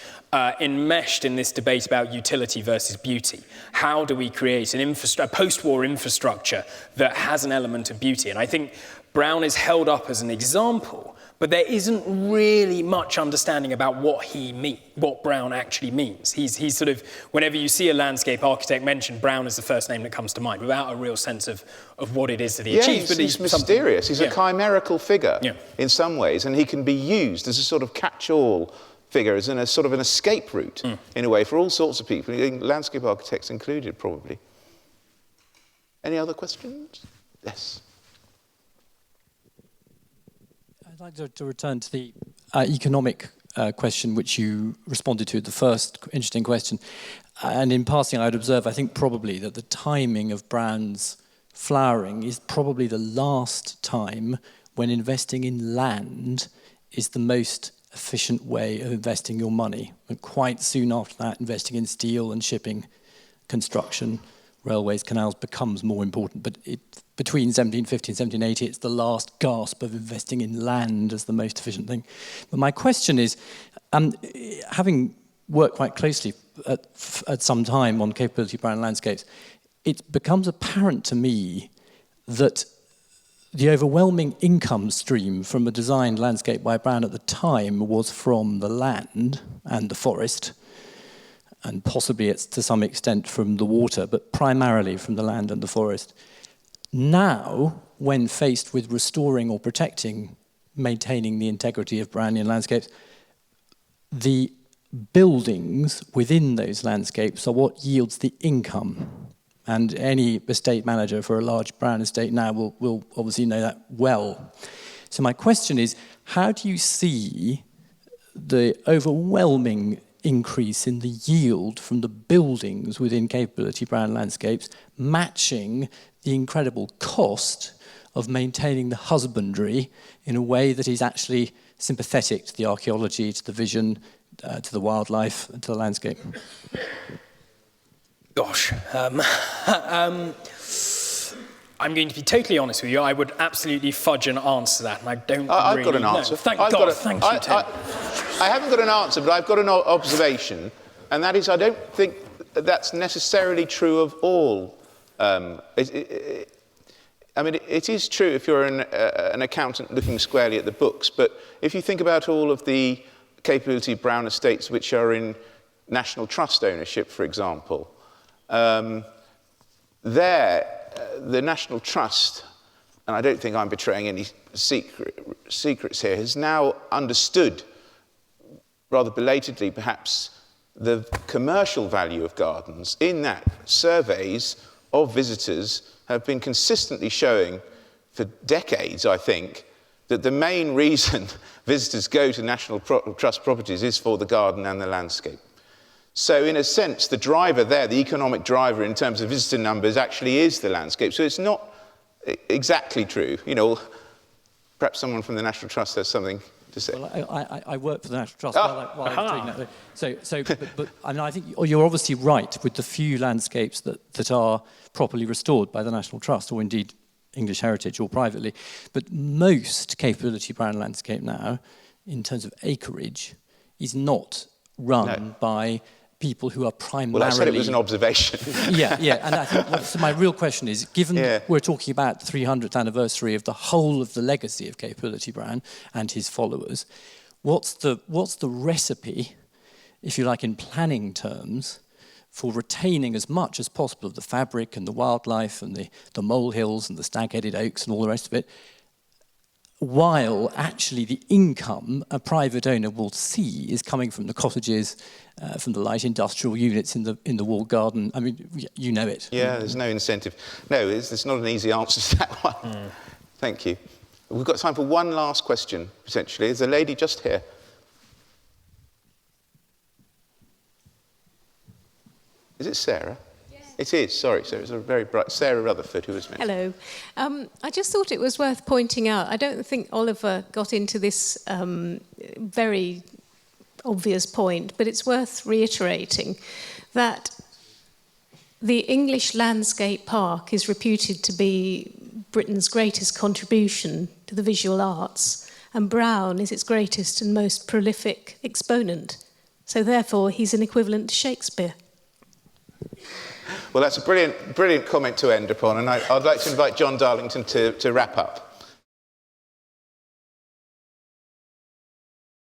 enmeshed in this debate about utility versus beauty. How do we create a post-war infrastructure that has an element of beauty? And I think Brown is held up as an example, but there isn't really much understanding about what Brown actually means. He's sort of, whenever you see a landscape architect mentioned, Brown is the first name that comes to mind, without a real sense of what it is that he achieves. But he's mysterious. He's a chimerical figure in some ways, and he can be used as a sort of catch-all figure, as in a sort of an escape route, in a way, for all sorts of people, landscape architects included, probably. Any other questions? Yes. I'd like to return to the economic question which you responded to, the first interesting question. And in passing, I would observe, I think probably, that the timing of Brown's flowering is probably the last time when investing in land is the most efficient way of investing your money. And quite soon after that, investing in steel and shipping, construction, railways, canals becomes more important. But between 1750 and 1780, it's the last gasp of investing in land as the most efficient thing. But my question is, having worked quite closely at some time on Capability Brown landscapes, it becomes apparent to me that the overwhelming income stream from a designed landscape by Brown at the time was from the land and the forest, and possibly it's to some extent from the water, but primarily from the land and the forest. Now, when faced with restoring or protecting, maintaining the integrity of Brownian landscapes, the buildings within those landscapes are what yields the income. And any estate manager for a large Brown estate now will obviously know that well. So my question is, how do you see the overwhelming increase in the yield from the buildings within Capability Brown landscapes matching the incredible cost of maintaining the husbandry in a way that is actually sympathetic to the archaeology, to the vision, to the wildlife, and to the landscape? Gosh. I'm going to be totally honest with you. I would absolutely fudge an answer to that, and I don't I've really got an answer. know. Thank God. Thank you, Tim. I haven't got an answer, but I've got an observation, and that is I don't think that's necessarily true of all. It is true if you're an accountant looking squarely at the books, but if you think about all of the Capability Brown estates which are in National Trust ownership, for example, the National Trust, and I don't think I'm betraying any secrets here, has now understood, rather belatedly perhaps, the commercial value of gardens, in that surveys of visitors have been consistently showing for decades, I think, that the main reason visitors go to National Trust properties is for the garden and the landscape. So in a sense, the driver there, the economic driver in terms of visitor numbers, actually is the landscape. So it's not exactly true. You know, perhaps someone from the National Trust has something to say. Well, I work for the National Trust while I was doing that. But I mean, I think you're obviously right with the few landscapes that are properly restored by the National Trust, or indeed English Heritage or privately. But most Capability Brown landscape now, in terms of acreage, is not run by people who are primarily... Well, I said it was an observation. yeah, and I think so my real question is, given we're talking about the 300th anniversary of the whole of the legacy of Capability Brown and his followers, what's the recipe, if you like, in planning terms, for retaining as much as possible of the fabric and the wildlife and the molehills and the stag-headed oaks and all the rest of it, while actually the income a private owner will see is coming from the cottages, from the light industrial units in the walled garden. I mean, you know it. Yeah, there's no incentive. No, it's not an easy answer to that one. Thank you. We've got time for one last question, potentially. There's a lady just here. Is it Sarah? Yes. It is, sorry. So it was a very bright... Sarah Rutherford, who was mentioned. Hello. I just thought it was worth pointing out, I don't think Oliver got into this very obvious point, but it's worth reiterating that the English Landscape Park is reputed to be Britain's greatest contribution to the visual arts, and Brown is its greatest and most prolific exponent. So therefore, he's an equivalent to Shakespeare. Well, that's a brilliant comment to end upon, and I'd like to invite John Darlington to wrap up.